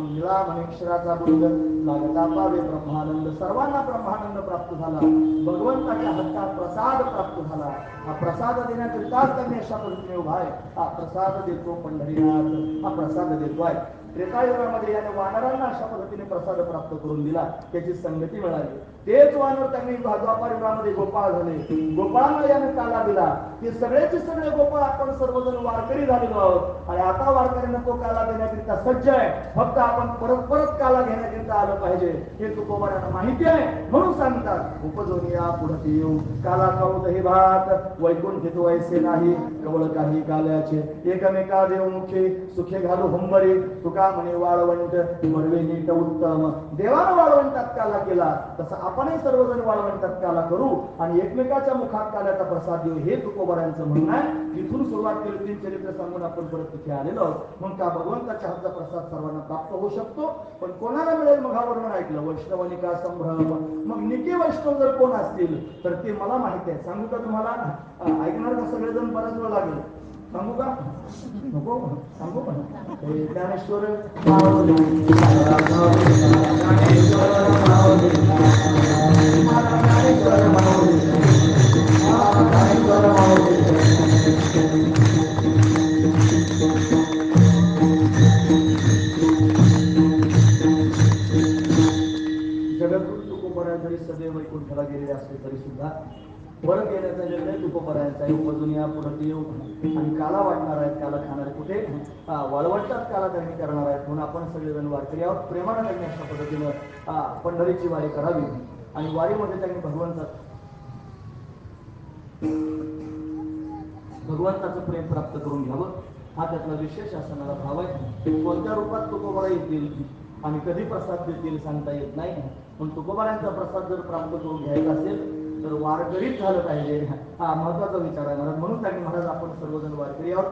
निळा मनेक्षराचा बुंद लागता पावे ब्रह्मानंद सर्वांना ब्रह्मानंद प्राप्त झाला. भगवंताच्या हातात प्रसाद प्राप्त झाला. हा प्रसाद देण्याकरिताच त्यांनी अशा पद्धतीने उभा आहे. हा प्रसाद देतो पंढरीनाथ हा प्रसाद देतोय. त्रेतायुगामध्ये याने वानरांना अशा पद्धतीने प्रसाद प्राप्त करून दिला. त्याची संगती मिळाली. तेच वानर त्यांनी द्वापार युगामध्ये गोपाळ झाले. गोपाळांना याने काला दिला. ते सगळेचे सगळे गोपाळ आपण सर्वजण वारकरी झालेलो आहोत आणि आता वारकऱ्यांना तो काला देण्याकरिता सज्ज आहे. फक्त आपण परत परत काला घेण्याकरिता आलं पाहिजे हे तुकोबारांना माहिती आहे. म्हणून सांगतात उपजोनिया पुढे येऊ काला खाऊ दही भात वैकुंठित वैसे नाही कवळ काही काल्याचे एकमेका देवमुखे सुखे घालू हुंबरी तुका म्हणे वाळवंट मरवे नीट उत्तम. देवानं वाळवंटात काला केला तसं आपणही सर्वजण वाळवंटात काला करू आणि एकमेकाच्या मुखात काल्याचा प्रसाद देऊ हे तुकोबारांचं म्हणणं आहे. तिथून सुरुवात केली. 3 चरित्र सांगून आपण परत तिथे आलेलो आहोत. म्हणून का भगवंताच्या हातचा प्रसाद सर्वांना प्राप्त होऊ शकतो. पण कोणाला मिळेल मग हा वर्णन ऐकलं वैष्णवनिका संभ्रम. मग निके वैष्णव जर कोण असतील तर ते मला माहिती आहे. सांगू का तुम्हाला ऐकणार का सगळेजण बराच वेळ लागेल सांगू का नको सांगू का ज्ञानेश्वर जगद्गुरु तुकोबाराय जरी सदैव वैकुंठाला गेलेले असले तरी सुद्धा परत येण्याचा निर्णय तुकोबारायांचा आहे. उपजुनिया पुढे येऊ आणि काला वाटणार आहेत. काला खाणार कुठे वाळवंटात काला त्यांनी करणार आहेत. म्हणून आपण सगळेजण वारकरी आहोत. प्रेमानं त्यांनी अशा पद्धतीनं पंढरीची वारी करावी आणि वारीमध्ये त्यांनी भगवंताचं प्रेम प्राप्त करून घ्यावं हा त्यातला विशेष असणारा भाव आहे. कोणत्या रूपात तुकोबारा येतील आणि कधी प्रसाद देतील सांगता येत नाही. पण तुकोबारांचा प्रसाद जर प्राप्त करून घ्यायचा असेल तर वारकरीच झालं पाहिजे हा महत्वाचा विचार आहे महाराज. म्हणून त्यांनी महाराज आपण सर्वजण वारकरी आहोत.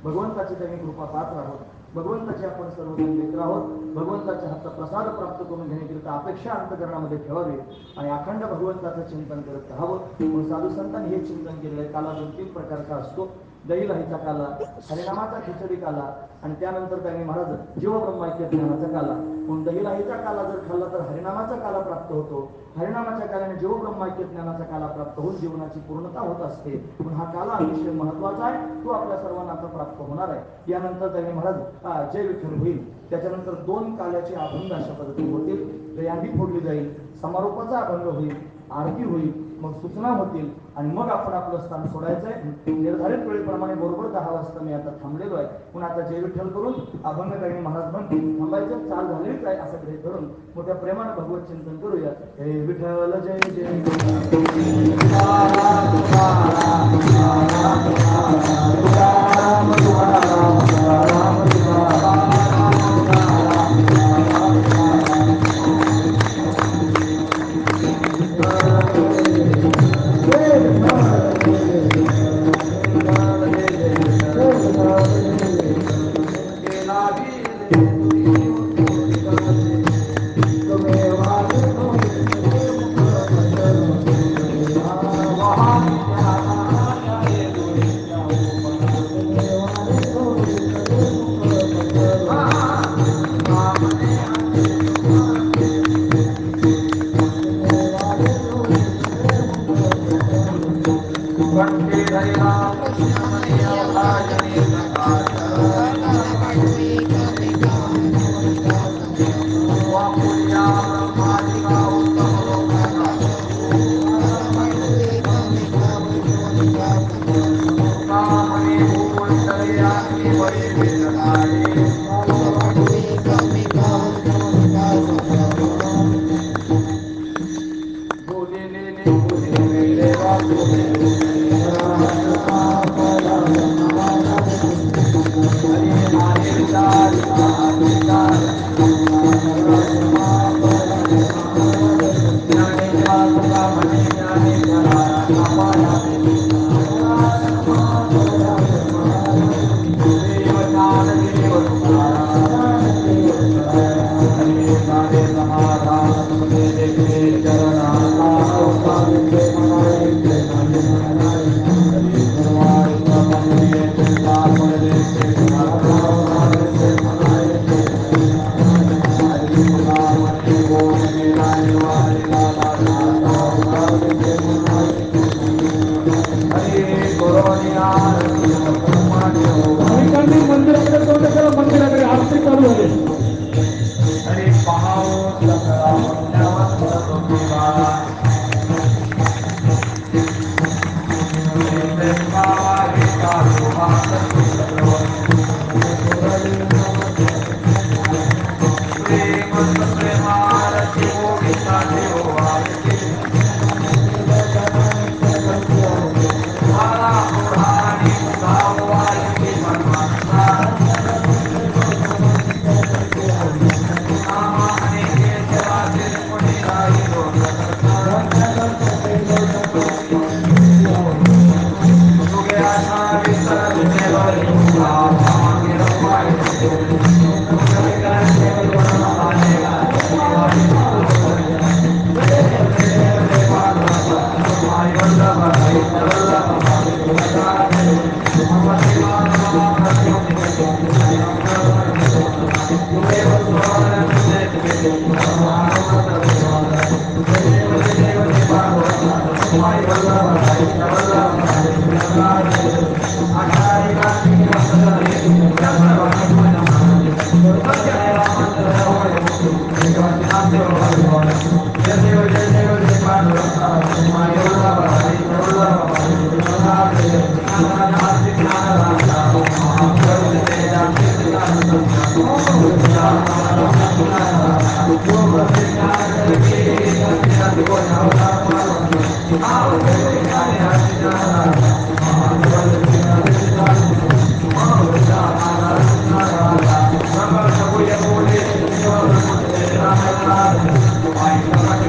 भगवंताची त्यांनी कृपा पात्र आहोत. भगवंताचे आपण सर्वजण मित्र आहोत. भगवंताच्या हातचा प्रसाद प्राप्त करून घेण्याकरिता अपेक्षा अंतकरणामध्ये ठेवावी आणि अखंड भगवंताचं चिंतन करत राहावं. म्हणून साधू संतांनी हे चिंतन केलेलं आहे. काला 2-3 प्रकारचा असतो. दहीलाहीचा काला, हरिनामाचा खिचडी काला आणि त्यानंतर त्यांनी महाराज जीवब्रह्माख्य ज्ञानाचा काला. म्हणून दहीलाहीचा काला जर खाल्ला तर हरिनामाचा काला प्राप्त होतो. हरिनामाच्या कालाने जीवब्रह्माख्य ज्ञानाचा काला प्राप्त होऊन जीवनाची पूर्णता होत असते. म्हणून हा काला अतिशय महत्वाचा आहे. तो आपल्या सर्वांना आता प्राप्त होणार आहे. यानंतर त्यांनी महाराज जय विठ्ठल होईल. त्याच्यानंतर 2 काल्याचे अभंग अशा पद्धतीने होतील. दयांडी फोडली जाईल, समारोपाचा अभंग होईल, आरती होईल, मग सूचना होतील आणि मग आपण आपलं स्थान सोडायचंय. निर्धारित वेळेप्रमाणे बरोबर 10 वाजता मी आता थांबलेलो आहे. पुन्हा आता जय विठ्ठल करून अभंग काही महाराज म्हणतील थांबायचं, चाल झालेलीच आहे असं गृहीत धरून मोठ्या प्रेमानं भगवत चिंतन करूया. हे विठ्ठल जय जय मंदिराकडे आरती चालू आहे. अरे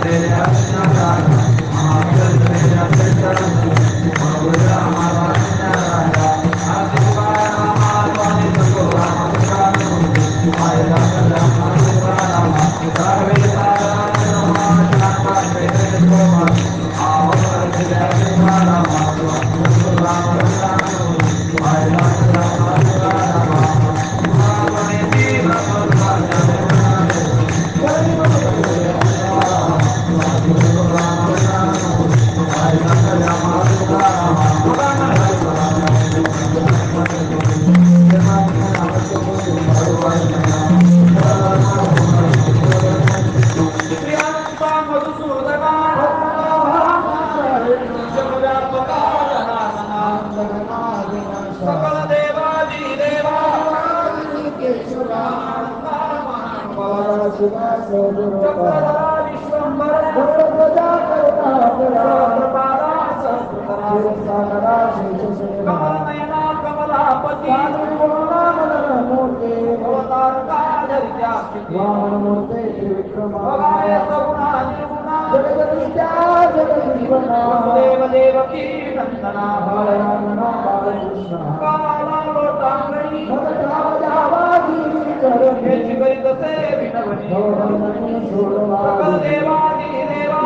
Thank you. चक्रधरा विश्वंभर सहस्रपादा सहस्रधरा कमलनयना कमलापती अवतारका धरित्या भगाय सगुणा निर्गुणा वसुदेव देवकी नंदना काला लोटांगणी हेची करीत असे विनवणी सकल देवादी देवा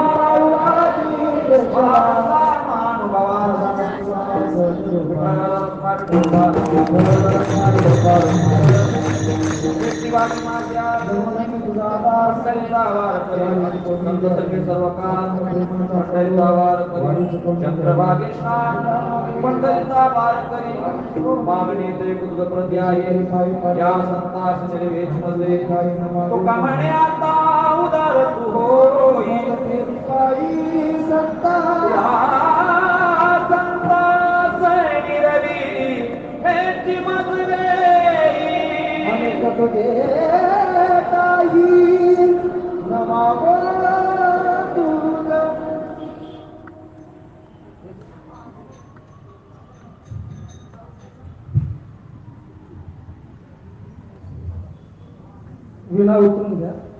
आता उदार तू होई संता रवी हेची मजवे विना उतरून घ्या.